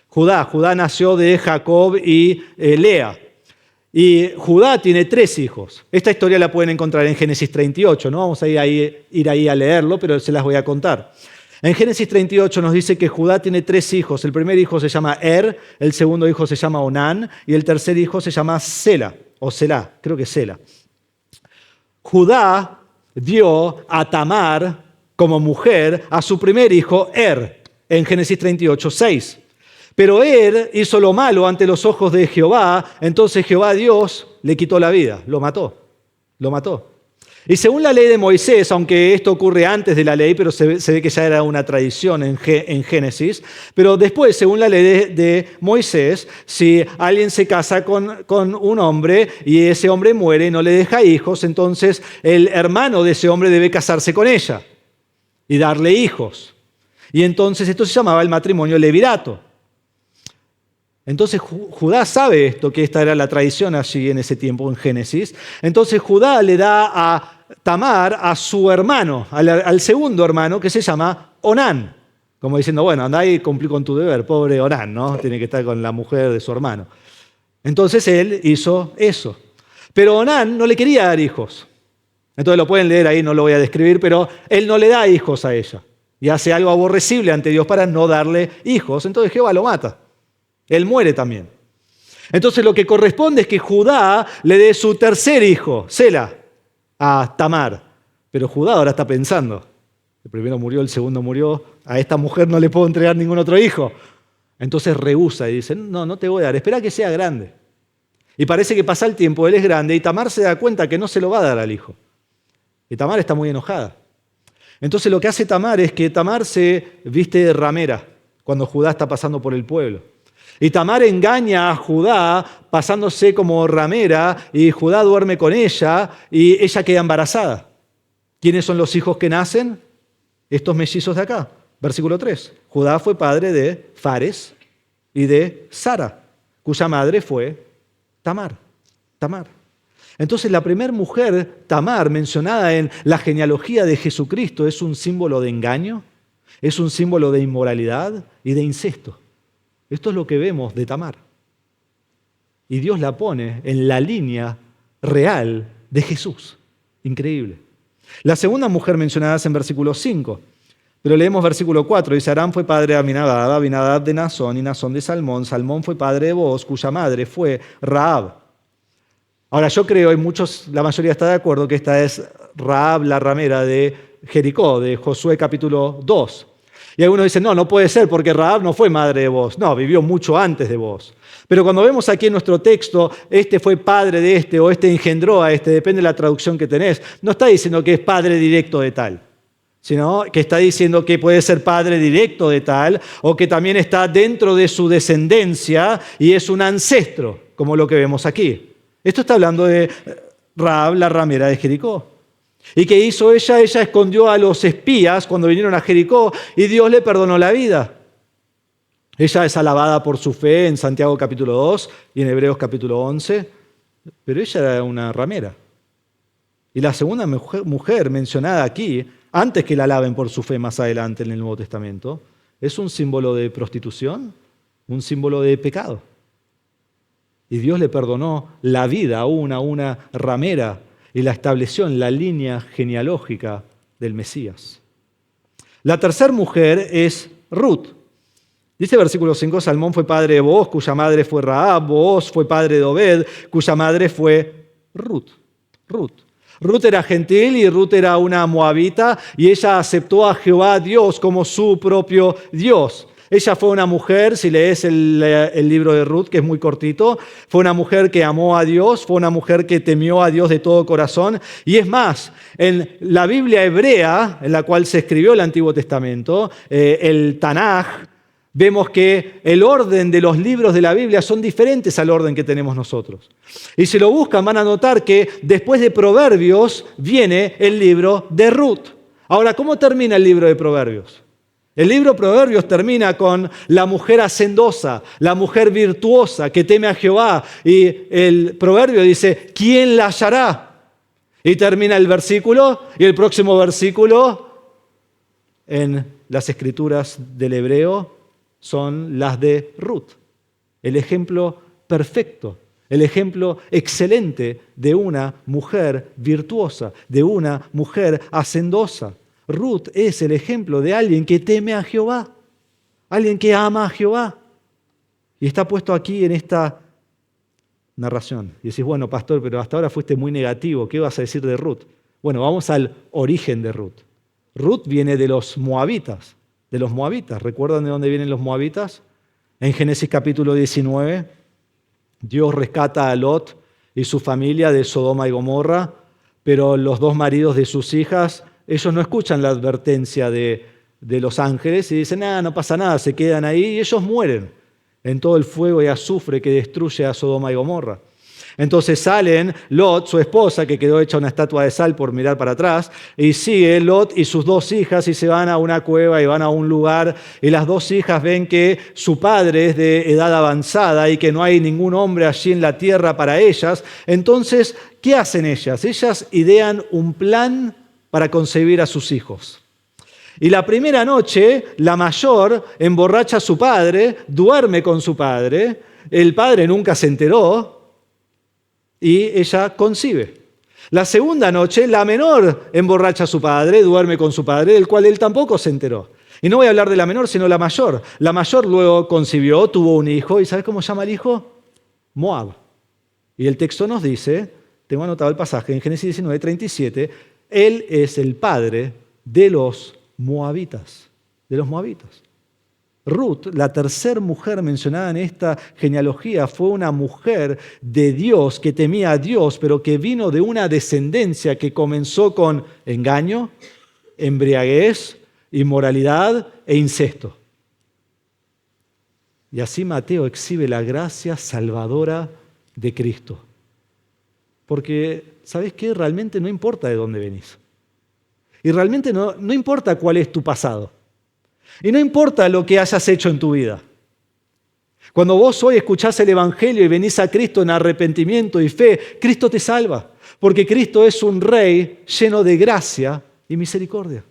Judá nació de Jacob y Lea. Y Judá tiene 3 hijos. Esta historia la pueden encontrar en Génesis 38. No vamos a ir ahí a leerlo, pero se las voy a contar. En Génesis 38 nos dice que Judá tiene 3 hijos. El primer hijo se llama Er, el segundo hijo se llama Onán y el tercer hijo se llama Sela, o Selá, creo que es Sela. Judá dio a Tamar como mujer a su primer hijo Er, en Génesis 38, 6. Pero Er hizo lo malo ante los ojos de Jehová, entonces Jehová Dios le quitó la vida, lo mató. Y según la ley de Moisés, aunque esto ocurre antes de la ley, pero se ve que ya era una tradición en Génesis, pero después, según la ley de Moisés, si alguien se casa con un hombre y ese hombre muere y no le deja hijos, entonces el hermano de ese hombre debe casarse con ella y darle hijos. Y entonces esto se llamaba el matrimonio levirato. Entonces Judá sabe esto, que esta era la tradición allí en ese tiempo en Génesis. Entonces Judá le da a Tamar a su hermano, al segundo hermano, que se llama Onán. Como diciendo, bueno, andá y cumplí con tu deber, pobre Onán, ¿no? Tiene que estar con la mujer de su hermano. Entonces él hizo eso. Pero Onán no le quería dar hijos. Entonces lo pueden leer ahí, no lo voy a describir, pero él no le da hijos a ella. Y hace algo aborrecible ante Dios para no darle hijos. Entonces Jehová lo mata. Él muere también. Entonces lo que corresponde es que Judá le dé su tercer hijo, Sela, a Tamar. Pero Judá ahora está pensando, el primero murió, el segundo murió, a esta mujer no le puedo entregar ningún otro hijo. Entonces rehúsa y dice, no te voy a dar, espera que sea grande. Y parece que pasa el tiempo, él es grande y Tamar se da cuenta que no se lo va a dar al hijo. Y Tamar está muy enojada. Entonces lo que hace Tamar es que Tamar se viste de ramera cuando Judá está pasando por el pueblo. Y Tamar engaña a Judá pasándose como ramera y Judá duerme con ella y ella queda embarazada. ¿Quiénes son los hijos que nacen? Estos mellizos de acá. Versículo 3. Judá fue padre de Fares y de Sara, cuya madre fue Tamar. Entonces la primera mujer, Tamar, mencionada en la genealogía de Jesucristo, es un símbolo de engaño, es un símbolo de inmoralidad y de incesto. Esto es lo que vemos de Tamar. Y Dios la pone en la línea real de Jesús. Increíble. La segunda mujer mencionada es en versículo 5. Pero leemos versículo 4. Dice, Aram fue padre de Aminadab, Aminadab de Nazón y Nazón de Salmón. Salmón fue padre de Booz, cuya madre fue Rahab. Ahora yo creo, y la mayoría está de acuerdo, que esta es Rahab, la ramera de Jericó, de Josué capítulo 2. Y algunos dicen, no puede ser porque Rahab no fue madre de Booz. No, vivió mucho antes de Booz. Pero cuando vemos aquí en nuestro texto, este fue padre de este o este engendró a este, depende de la traducción que tenés, no está diciendo que es padre directo de tal, sino que está diciendo que puede ser padre directo de tal o que también está dentro de su descendencia y es un ancestro, como lo que vemos aquí. Esto está hablando de Rahab, la ramera de Jericó. ¿Y qué hizo ella? Ella escondió a los espías cuando vinieron a Jericó y Dios le perdonó la vida. Ella es alabada por su fe en Santiago capítulo 2 y en Hebreos capítulo 11, pero ella era una ramera. Y la segunda mujer mencionada aquí, antes que la alaben por su fe más adelante en el Nuevo Testamento, es un símbolo de prostitución, un símbolo de pecado. Y Dios le perdonó la vida a una ramera y la estableció en la línea genealógica del Mesías. La tercera mujer es Ruth. Dice versículo 5, Salmón fue padre de Booz, cuya madre fue Rahab, Booz fue padre de Obed, cuya madre fue Ruth. Ruth era gentil y Ruth era una moabita y ella aceptó a Jehová Dios como su propio Dios. Ella fue una mujer, si lees el libro de Ruth, que es muy cortito, fue una mujer que amó a Dios, fue una mujer que temió a Dios de todo corazón. Y es más, en la Biblia hebrea, en la cual se escribió el Antiguo Testamento, el Tanaj, vemos que el orden de los libros de la Biblia son diferentes al orden que tenemos nosotros. Y si lo buscan van a notar que después de Proverbios viene el libro de Ruth. Ahora, ¿cómo termina el libro de Proverbios? El libro de Proverbios termina con la mujer hacendosa, la mujer virtuosa que teme a Jehová. Y el proverbio dice, ¿quién la hallará? Y termina el versículo, y el próximo versículo en las escrituras del hebreo son las de Ruth. El ejemplo perfecto el ejemplo excelente de una mujer virtuosa, de una mujer hacendosa. Ruth es el ejemplo de alguien que teme a Jehová, alguien que ama a Jehová. Y está puesto aquí en esta narración. Y decís, bueno, pastor, pero hasta ahora fuiste muy negativo, ¿qué vas a decir de Ruth? Bueno, vamos al origen de Ruth. Ruth viene de los moabitas, ¿Recuerdan de dónde vienen los moabitas? En Génesis capítulo 19, Dios rescata a Lot y su familia de Sodoma y Gomorra, pero los dos maridos de sus hijas, ellos no escuchan la advertencia de los ángeles y dicen, no pasa nada, se quedan ahí y ellos mueren en todo el fuego y azufre que destruye a Sodoma y Gomorra. Entonces salen Lot, su esposa, que quedó hecha una estatua de sal por mirar para atrás, y sigue Lot y sus dos hijas y se van a una cueva y van a un lugar, y las dos hijas ven que su padre es de edad avanzada y que no hay ningún hombre allí en la tierra para ellas. Entonces, ¿qué hacen ellas? Ellas idean un plan para concebir a sus hijos. Y la primera noche, la mayor emborracha a su padre, duerme con su padre, el padre nunca se enteró, y ella concibe. La segunda noche, la menor emborracha a su padre, duerme con su padre, del cual él tampoco se enteró. Y no voy a hablar de la menor, sino la mayor. La mayor luego concibió, tuvo un hijo, ¿y ¿sabes cómo se llama el hijo? Moab. Y el texto nos dice, tengo anotado el pasaje en Génesis 19:37, él es el padre de los moabitas, Ruth, la tercera mujer mencionada en esta genealogía, fue una mujer de Dios, que temía a Dios, pero que vino de una descendencia que comenzó con engaño, embriaguez, inmoralidad e incesto. Y así Mateo exhibe la gracia salvadora de Cristo. Porque, ¿sabes qué? Realmente no importa de dónde venís. Y realmente no importa cuál es tu pasado. Y no importa lo que hayas hecho en tu vida. Cuando vos hoy escuchás el Evangelio y venís a Cristo en arrepentimiento y fe, Cristo te salva, porque Cristo es un Rey lleno de gracia y misericordia.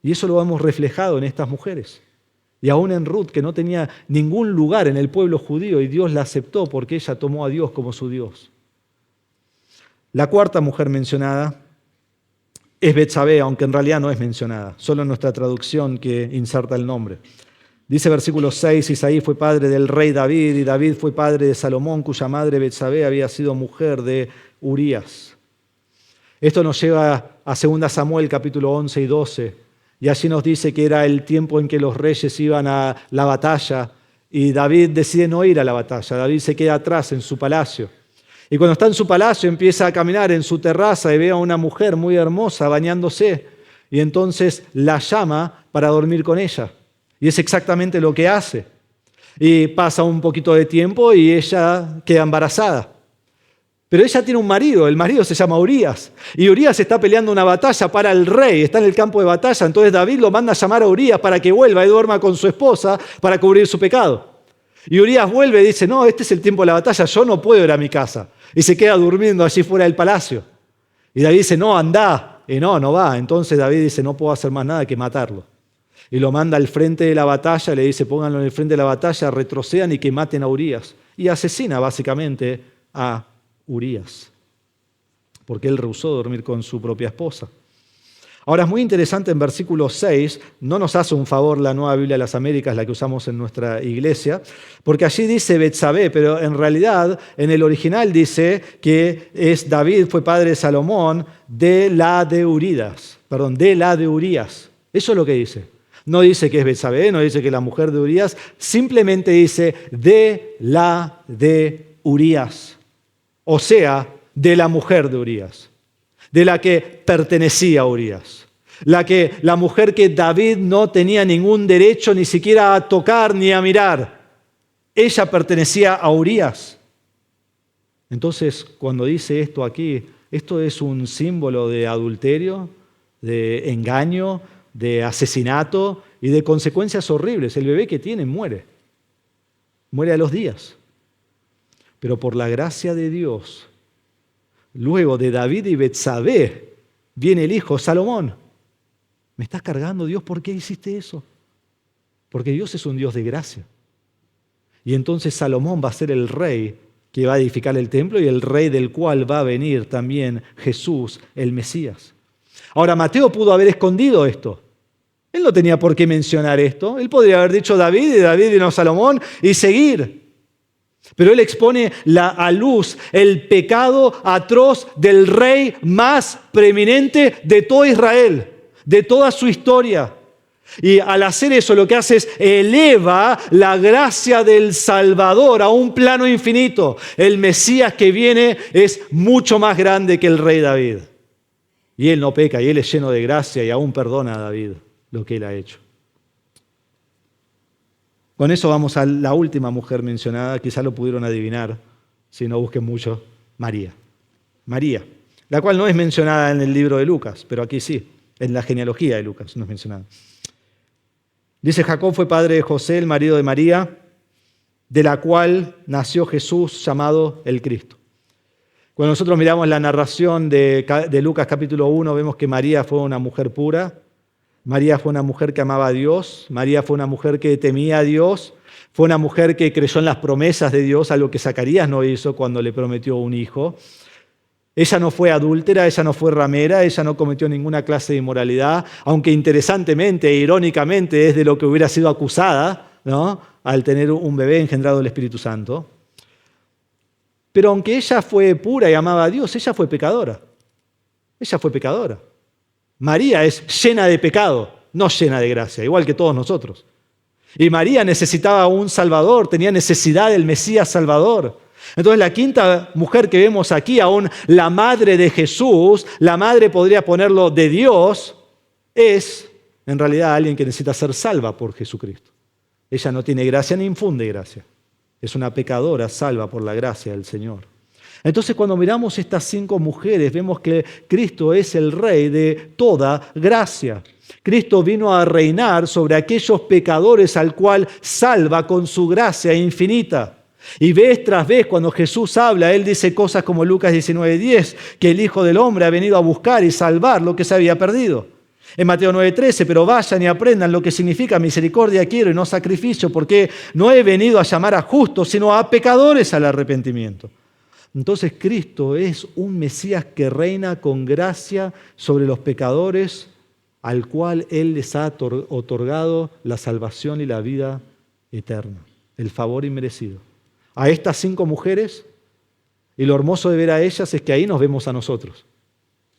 Y eso lo vemos reflejado en estas mujeres. Y aún en Ruth, que no tenía ningún lugar en el pueblo judío, y Dios la aceptó porque ella tomó a Dios como su Dios. La cuarta mujer mencionada es Betsabé, aunque en realidad no es mencionada, solo en nuestra traducción que inserta el nombre. Dice versículo 6, Isaí fue padre del rey David, y David fue padre de Salomón, cuya madre Betsabé había sido mujer de Urías. Esto nos lleva a 2 Samuel capítulo 11 y 12, y allí nos dice que era el tiempo en que los reyes iban a la batalla, y David decide no ir a la batalla, David se queda atrás en su palacio. Y cuando está en su palacio empieza a caminar en su terraza y ve a una mujer muy hermosa bañándose, y entonces la llama para dormir con ella. Y es exactamente lo que hace. Y pasa un poquito de tiempo y ella queda embarazada. Pero ella tiene un marido, el marido se llama Urías. Y Urías está peleando una batalla para el rey, está en el campo de batalla. Entonces David lo manda a llamar a Urías para que vuelva y duerma con su esposa para cubrir su pecado. Y Urías vuelve y dice, no, este es el tiempo de la batalla, yo no puedo ir a mi casa. Y se queda durmiendo allí fuera del palacio. Y David dice, no, anda. Y no va. Entonces David dice, no puedo hacer más nada que matarlo. Y lo manda al frente de la batalla, le dice, pónganlo en el frente de la batalla, retrocedan y que maten a Urías. Y asesina básicamente a Urías, porque él rehusó dormir con su propia esposa. Ahora es muy interesante en versículo 6, no nos hace un favor la Nueva Biblia de las Américas, la que usamos en nuestra iglesia, porque allí dice Betsabé, pero en realidad en el original dice que es David, fue padre de Salomón, de la de Urías. Eso es lo que dice. No dice que es Betsabé, no dice que es la mujer de Urías, simplemente dice de la de Urías. O sea, de la mujer de Urías, de la que pertenecía a Urías, la mujer que David no tenía ningún derecho ni siquiera a tocar ni a mirar. Ella pertenecía a Urías. Entonces, cuando dice esto aquí, esto es un símbolo de adulterio, de engaño, de asesinato y de consecuencias horribles. El bebé que tiene muere a los días. Pero por la gracia de Dios, luego de David y Betsabé, viene el hijo Salomón. ¿Me estás cargando, Dios? ¿Por qué hiciste eso? Porque Dios es un Dios de gracia. Y entonces Salomón va a ser el rey que va a edificar el templo y el rey del cual va a venir también Jesús, el Mesías. Ahora, Mateo pudo haber escondido esto. Él no tenía por qué mencionar esto. Él podría haber dicho David, y David vino a Salomón y seguir. Pero él expone a luz el pecado atroz del rey más preeminente de todo Israel, de toda su historia. Y al hacer eso lo que hace es eleva la gracia del Salvador a un plano infinito. El Mesías que viene es mucho más grande que el rey David. Y él no peca, y él es lleno de gracia y aún perdona a David lo que él ha hecho. Con eso vamos a la última mujer mencionada, quizá lo pudieron adivinar, si no busquen mucho, María. María, la cual no es mencionada en el libro de Lucas, pero aquí sí, en la genealogía de Lucas no es mencionada. Dice, Jacob fue padre de José, el marido de María, de la cual nació Jesús llamado el Cristo. Cuando nosotros miramos la narración de Lucas capítulo 1, vemos que María fue una mujer pura, María fue una mujer que amaba a Dios, María fue una mujer que temía a Dios, fue una mujer que creyó en las promesas de Dios, algo que Zacarías no hizo cuando le prometió un hijo. Ella no fue adúltera, ella no fue ramera, ella no cometió ninguna clase de inmoralidad, aunque interesantemente e irónicamente es de lo que hubiera sido acusada, ¿no?, al tener un bebé engendrado del Espíritu Santo. Pero aunque ella fue pura y amaba a Dios, ella fue pecadora. Ella fue pecadora. María es llena de pecado, no llena de gracia, igual que todos nosotros. Y María necesitaba un Salvador, tenía necesidad del Mesías Salvador. Entonces la quinta mujer que vemos aquí, aún la madre de Jesús, la madre podría ponerlo de Dios, es en realidad alguien que necesita ser salva por Jesucristo. Ella no tiene gracia ni infunde gracia. Es una pecadora salva por la gracia del Señor. Entonces cuando miramos estas 5 mujeres vemos que Cristo es el Rey de toda gracia. Cristo vino a reinar sobre aquellos pecadores al cual salva con su gracia infinita. Y vez tras vez cuando Jesús habla, Él dice cosas como Lucas 19:10, que el Hijo del Hombre ha venido a buscar y salvar lo que se había perdido. En Mateo 9:13, pero vayan y aprendan lo que significa misericordia quiero y no sacrificio, porque no he venido a llamar a justos, sino a pecadores al arrepentimiento. Entonces Cristo es un Mesías que reina con gracia sobre los pecadores, al cual Él les ha otorgado la salvación y la vida eterna, el favor inmerecido. A estas 5 mujeres, y lo hermoso de ver a ellas es que ahí nos vemos a nosotros.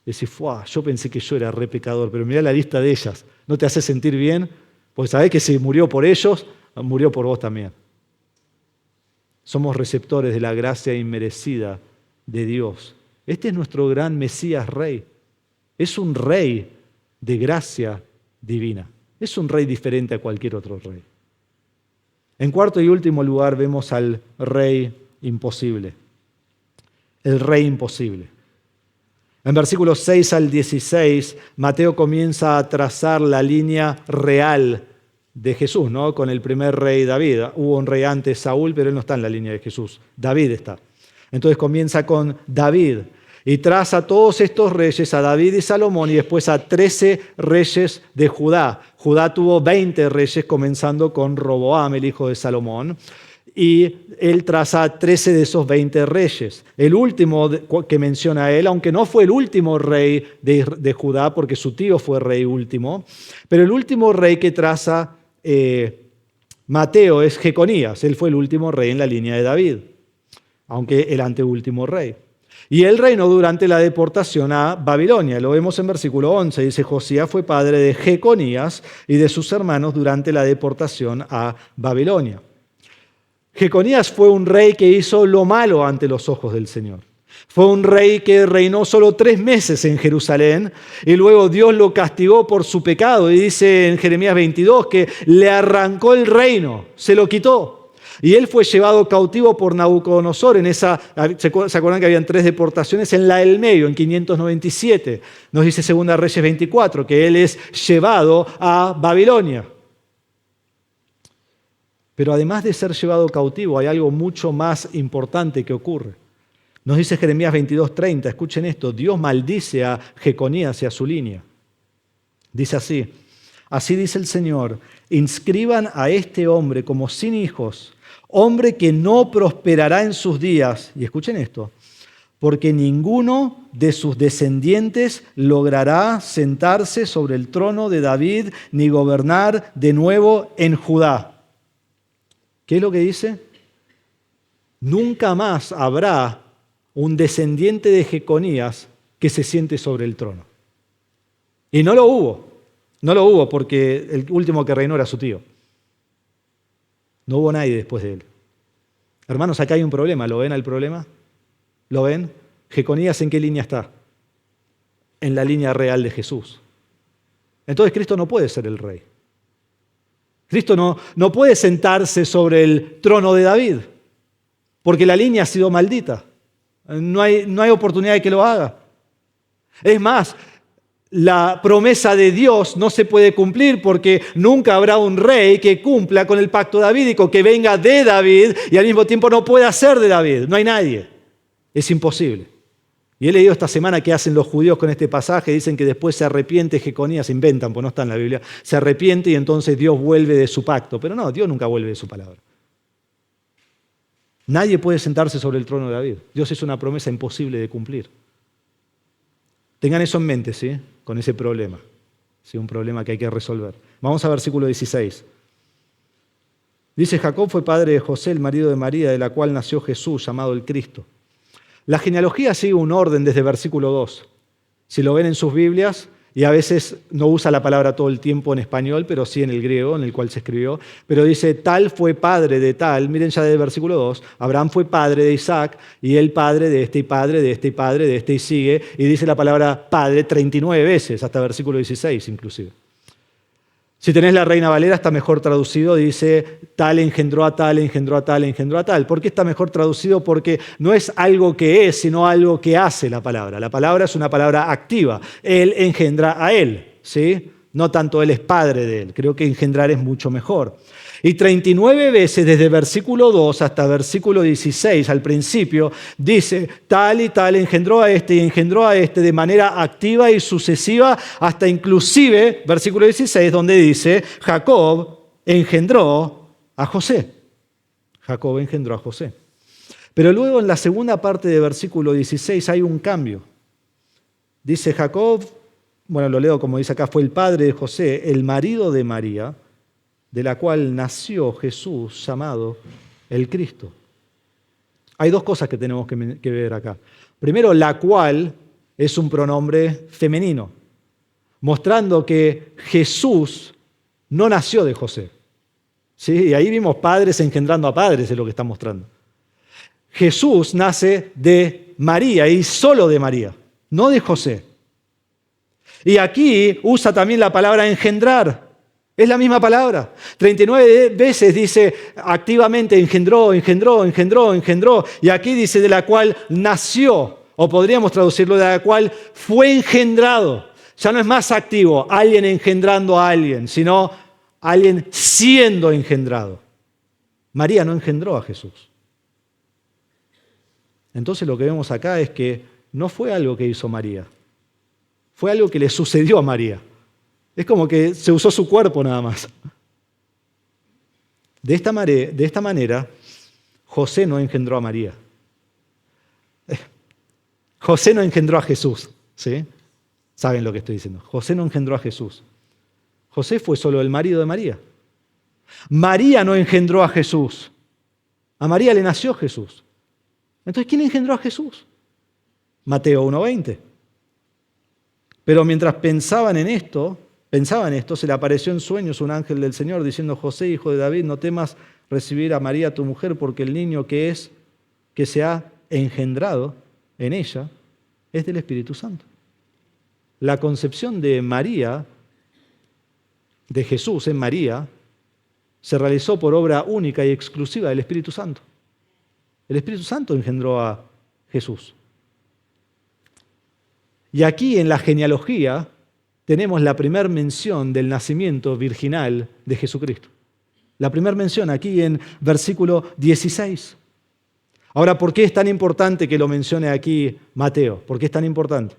Decís, yo pensé que yo era re pecador, pero mirá la lista de ellas. ¿No te hace sentir bien? Porque sabés que si murió por ellos, murió por vos también. Somos receptores de la gracia inmerecida de Dios. Este es nuestro gran Mesías Rey. Es un Rey de gracia divina. Es un Rey diferente a cualquier otro Rey. En cuarto y último lugar vemos al Rey imposible. El Rey imposible. En versículos 6 al 16, Mateo comienza a trazar la línea real de Jesús, ¿no? Con el primer rey David. Hubo un rey antes, Saúl, pero él no está en la línea de Jesús. David está. Entonces comienza con David y traza a todos estos reyes, a David y Salomón, y después a 13 reyes de Judá. Judá tuvo 20 reyes, comenzando con Roboam, el hijo de Salomón. Y él traza 13 de esos 20 reyes. El último que menciona él, aunque no fue el último rey de Judá, porque su tío fue rey último, pero el último rey que traza Mateo es Jeconías. Él fue el último rey en la línea de David, aunque el anteúltimo rey. Y él reinó durante la deportación a Babilonia. Lo vemos en versículo 11. Dice, Josías fue padre de Jeconías y de sus hermanos durante la deportación a Babilonia. Jeconías fue un rey que hizo lo malo ante los ojos del Señor. Fue un rey que reinó solo 3 meses en Jerusalén y luego Dios lo castigó por su pecado. Y dice en Jeremías 22 que le arrancó el reino, se lo quitó. Y él fue llevado cautivo por Nabucodonosor en esa, ¿se acuerdan que habían 3 deportaciones? En la del medio, en 597. Nos dice 2 Reyes 24 que él es llevado a Babilonia. Pero además de ser llevado cautivo, hay algo mucho más importante que ocurre. Nos dice Jeremías 22:30, escuchen esto, Dios maldice a Jeconías y a su línea. Dice así dice el Señor, inscriban a este hombre como sin hijos Hombre que no prosperará en sus días, y escuchen esto, porque ninguno de sus descendientes logrará sentarse sobre el trono de David ni gobernar de nuevo en Judá. ¿Qué es lo que dice? Nunca más habrá un descendiente de Jeconías que se siente sobre el trono. Y no lo hubo porque el último que reinó era su tío. No hubo nadie después de él. Hermanos, acá hay un problema. ¿Lo ven el problema? ¿Lo ven? Jeconías, ¿en qué línea está? En la línea real de Jesús. Entonces Cristo no puede ser el rey. Cristo no puede sentarse sobre el trono de David, porque la línea ha sido maldita. No hay oportunidad de que lo haga. Es más, la promesa de Dios no se puede cumplir porque nunca habrá un rey que cumpla con el pacto davídico, que venga de David y al mismo tiempo no pueda ser de David. No hay nadie. Es imposible. Y he leído esta semana qué hacen los judíos con este pasaje. Dicen que después se arrepiente Jeconías, inventan, pues no está en la Biblia. Se arrepiente y entonces Dios vuelve de su pacto. Pero no, Dios nunca vuelve de su palabra. Nadie puede sentarse sobre el trono de David. Dios es una promesa imposible de cumplir. Tengan eso en mente, ¿sí? Con ese problema. ¿Sí? Un problema que hay que resolver. Vamos al versículo 16. Dice, Jacob fue padre de José, el marido de María, de la cual nació Jesús, llamado el Cristo. La genealogía sigue un orden desde versículo 2. Si lo ven en sus Biblias, y a veces no usa la palabra todo el tiempo en español, pero sí en el griego, en el cual se escribió, pero dice, tal fue padre de tal, miren ya desde el versículo 2, Abraham fue padre de Isaac, y él padre de este, y padre de este, y padre de este, y sigue, y dice la palabra padre 39 veces, hasta versículo 16 inclusive. Si tenés la Reina Valera está mejor traducido, dice tal engendró a tal, engendró a tal, engendró a tal. ¿Por qué está mejor traducido? Porque no es algo que es, sino algo que hace la palabra. La palabra es una palabra activa. Él engendra a él, ¿sí? No tanto él es padre de él. Creo que engendrar es mucho mejor. Y 39 veces desde versículo 2 hasta versículo 16 al principio dice tal y tal engendró a este y engendró a este de manera activa y sucesiva hasta inclusive versículo 16 donde dice Jacob engendró a José. Jacob engendró a José. Pero luego en la segunda parte de versículo 16 hay un cambio. Dice Jacob, bueno lo leo como dice acá, fue el padre de José, el marido de María, de la cual nació Jesús llamado el Cristo. Hay dos cosas que tenemos que ver acá. Primero, la cual es un pronombre femenino, mostrando que Jesús no nació de José. ¿Sí? Y ahí vimos padres engendrando a padres, es lo que está mostrando. Jesús nace de María y solo de María, no de José. Y aquí usa también la palabra engendrar. Es la misma palabra. 39 veces dice activamente engendró, engendró, engendró, engendró. Y aquí dice de la cual nació, o podríamos traducirlo de la cual fue engendrado. Ya no es más activo, alguien engendrando a alguien, sino alguien siendo engendrado. María no engendró a Jesús. Entonces lo que vemos acá es que no fue algo que hizo María. Fue algo que le sucedió a María. Es como que se usó su cuerpo nada más. De esta manera, José no engendró a María. José no engendró a Jesús. ¿Sí? Saben lo que estoy diciendo. José no engendró a Jesús. José fue solo el marido de María. María no engendró a Jesús. A María le nació Jesús. Entonces, ¿quién engendró a Jesús? Mateo 1:20. Pero mientras pensaban en esto, se le apareció en sueños un ángel del Señor diciendo, José, hijo de David, no temas recibir a María tu mujer, porque el niño que se ha engendrado en ella es del Espíritu Santo. La concepción de María, de Jesús en María, se realizó por obra única y exclusiva del Espíritu Santo. El Espíritu Santo engendró a Jesús. Y aquí en la genealogía tenemos la primera mención del nacimiento virginal de Jesucristo. La primera mención aquí en versículo 16. Ahora, ¿por qué es tan importante que lo mencione aquí Mateo? ¿Por qué es tan importante?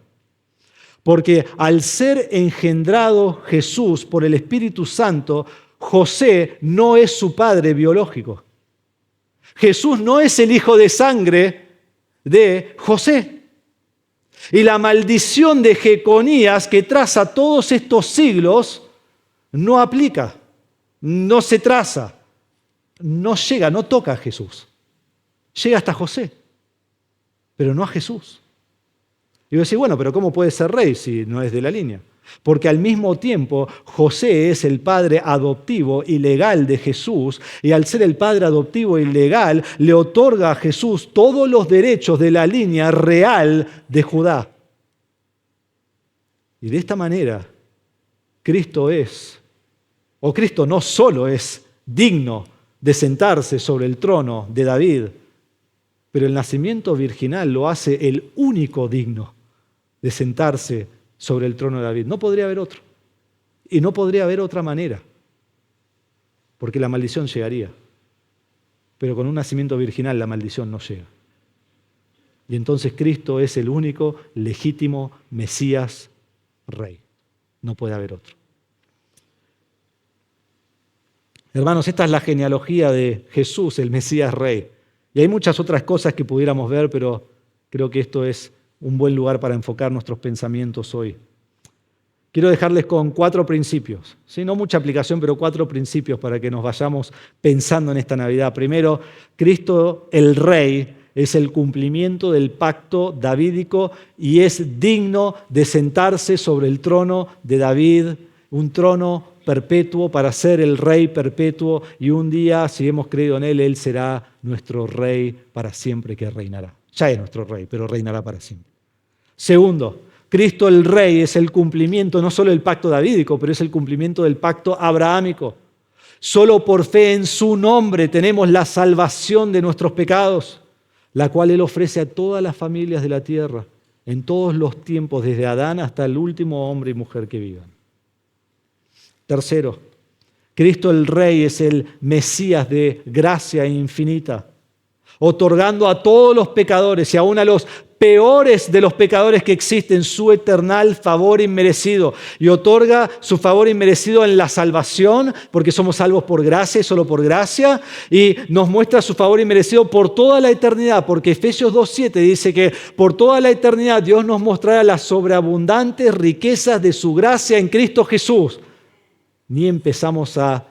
Porque al ser engendrado Jesús por el Espíritu Santo, José no es su padre biológico. Jesús no es el hijo de sangre de José. Y la maldición de Jeconías que traza todos estos siglos no aplica, no se traza, no llega, no toca a Jesús. Llega hasta José, pero no a Jesús. Y yo decía, bueno, pero ¿cómo puede ser rey si no es de la línea? Porque al mismo tiempo José es el padre adoptivo y legal de Jesús, y al ser el padre adoptivo y legal le otorga a Jesús todos los derechos de la línea real de Judá. Y de esta manera Cristo no solo es digno de sentarse sobre el trono de David, pero el nacimiento virginal lo hace el único digno de sentarse sobre el trono de David. No podría haber otro. Y no podría haber otra manera, porque la maldición llegaría. Pero con un nacimiento virginal la maldición no llega. Y entonces Cristo es el único legítimo Mesías Rey. No puede haber otro. Hermanos, esta es la genealogía de Jesús, el Mesías Rey. Y hay muchas otras cosas que pudiéramos ver, pero creo que esto es un buen lugar para enfocar nuestros pensamientos hoy. Quiero dejarles con 4 principios, ¿sí? No mucha aplicación, pero 4 principios para que nos vayamos pensando en esta Navidad. Primero, Cristo el Rey es el cumplimiento del pacto davídico y es digno de sentarse sobre el trono de David, un trono perpetuo para ser el Rey perpetuo, y un día, si hemos creído en Él será nuestro Rey para siempre, que reinará. Ya es nuestro Rey, pero reinará para siempre. Segundo, Cristo el Rey es el cumplimiento no solo del pacto davídico, pero es el cumplimiento del pacto abrahámico. Solo por fe en su nombre tenemos la salvación de nuestros pecados, la cual Él ofrece a todas las familias de la tierra, en todos los tiempos, desde Adán hasta el último hombre y mujer que vivan. Tercero, Cristo el Rey es el Mesías de gracia infinita, otorgando a todos los pecadores y aún a los peores de los pecadores que existen su eternal favor inmerecido, y otorga su favor inmerecido en la salvación, porque somos salvos por gracia y solo por gracia, y nos muestra su favor inmerecido por toda la eternidad, porque Efesios 2:7 dice que por toda la eternidad Dios nos mostrará las sobreabundantes riquezas de su gracia en Cristo Jesús. Ni empezamos a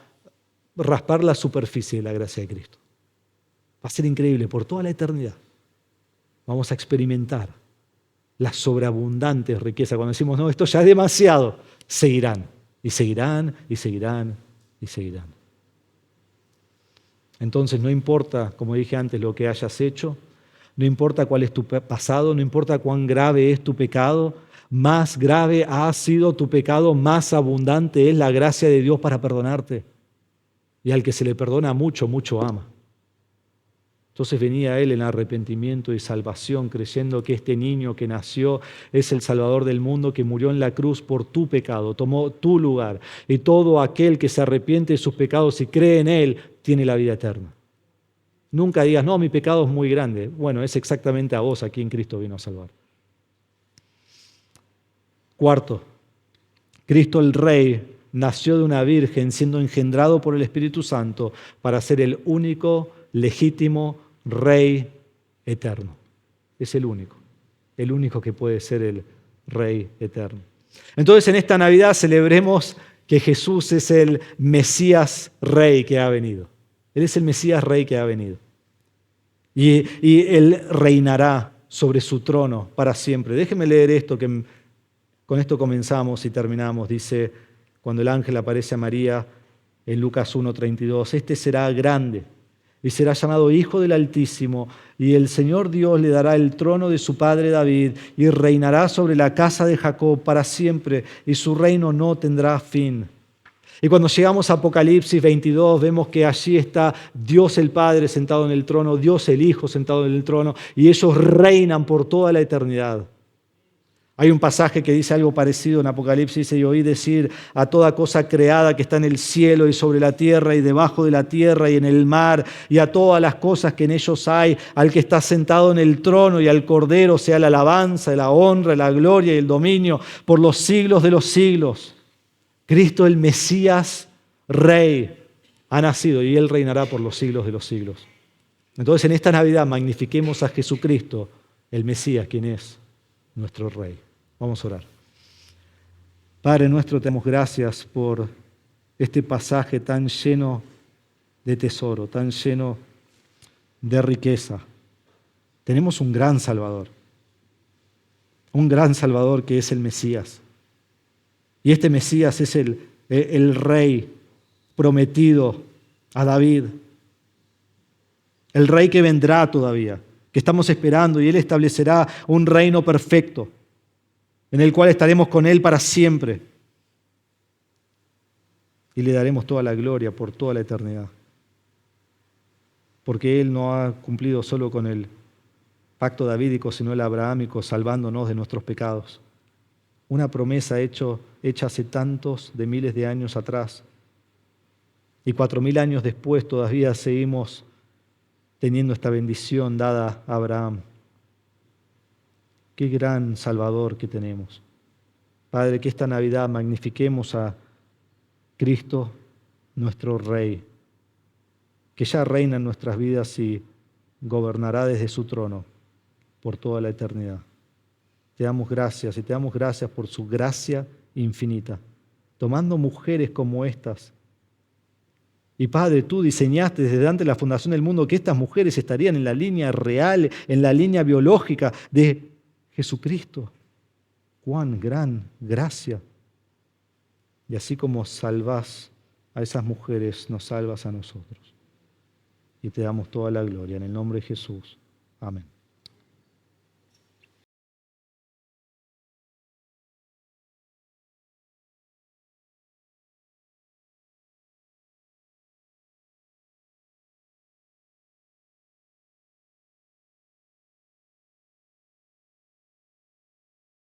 raspar la superficie de la gracia de Cristo. Va a ser increíble, por toda la eternidad vamos a experimentar las sobreabundantes riquezas. Cuando decimos, no, esto ya es demasiado, seguirán, y seguirán, y seguirán, y seguirán. Entonces no importa, como dije antes, lo que hayas hecho, no importa cuál es tu pasado, no importa cuán grave es tu pecado, más grave ha sido tu pecado, más abundante es la gracia de Dios para perdonarte. Y al que se le perdona mucho, mucho ama. Entonces venía Él en arrepentimiento y salvación, creyendo que este niño que nació es el Salvador del mundo, que murió en la cruz por tu pecado, tomó tu lugar. Y todo aquel que se arrepiente de sus pecados y cree en Él, tiene la vida eterna. Nunca digas, no, mi pecado es muy grande. Bueno, es exactamente a vos a quien Cristo vino a salvar. Cuarto, Cristo el Rey nació de una virgen, siendo engendrado por el Espíritu Santo para ser el único legítimo Rey eterno. Es el único que puede ser el Rey eterno. Entonces en esta Navidad celebremos que Jesús es el Mesías Rey que ha venido. Él es el Mesías Rey que ha venido. Y Él reinará sobre su trono para siempre. Déjenme leer esto, que con esto comenzamos y terminamos. Dice, cuando el ángel aparece a María en Lucas 1:32, este será grande y será llamado Hijo del Altísimo, y el Señor Dios le dará el trono de su padre David, y reinará sobre la casa de Jacob para siempre, y su reino no tendrá fin. Y cuando llegamos a Apocalipsis 22, vemos que allí está Dios el Padre sentado en el trono, Dios el Hijo sentado en el trono, y ellos reinan por toda la eternidad. Hay un pasaje que dice algo parecido en Apocalipsis, dice, y oí decir a toda cosa creada que está en el cielo y sobre la tierra y debajo de la tierra y en el mar, y a todas las cosas que en ellos hay, al que está sentado en el trono y al Cordero, sea la alabanza, la honra, la gloria y el dominio por los siglos de los siglos. Cristo el Mesías Rey ha nacido y Él reinará por los siglos de los siglos. Entonces en esta Navidad magnifiquemos a Jesucristo, el Mesías, quien es nuestro Rey. Vamos a orar. Padre nuestro, te damos gracias por este pasaje tan lleno de tesoro, tan lleno de riqueza. Tenemos un gran Salvador que es el Mesías. Y este Mesías es el Rey prometido a David, el Rey que vendrá todavía, que estamos esperando, y Él establecerá un reino perfecto, en el cual estaremos con Él para siempre. Y le daremos toda la gloria por toda la eternidad. Porque Él no ha cumplido solo con el pacto davídico, sino el abrahámico, salvándonos de nuestros pecados. Una promesa hecha hace tantos de miles de años atrás. Y 4000 años después todavía seguimos teniendo esta bendición dada a Abraham. Qué gran Salvador que tenemos. Padre, que esta Navidad magnifiquemos a Cristo, nuestro Rey, que ya reina en nuestras vidas y gobernará desde su trono por toda la eternidad. Te damos gracias y te damos gracias por su gracia infinita, tomando mujeres como estas. Y Padre, tú diseñaste desde antes de la fundación del mundo que estas mujeres estarían en la línea real, en la línea biológica de Jesucristo. ¡Cuán gran gracia! Y así como salvas a esas mujeres, nos salvas a nosotros. Y te damos toda la gloria en el nombre de Jesús. Amén.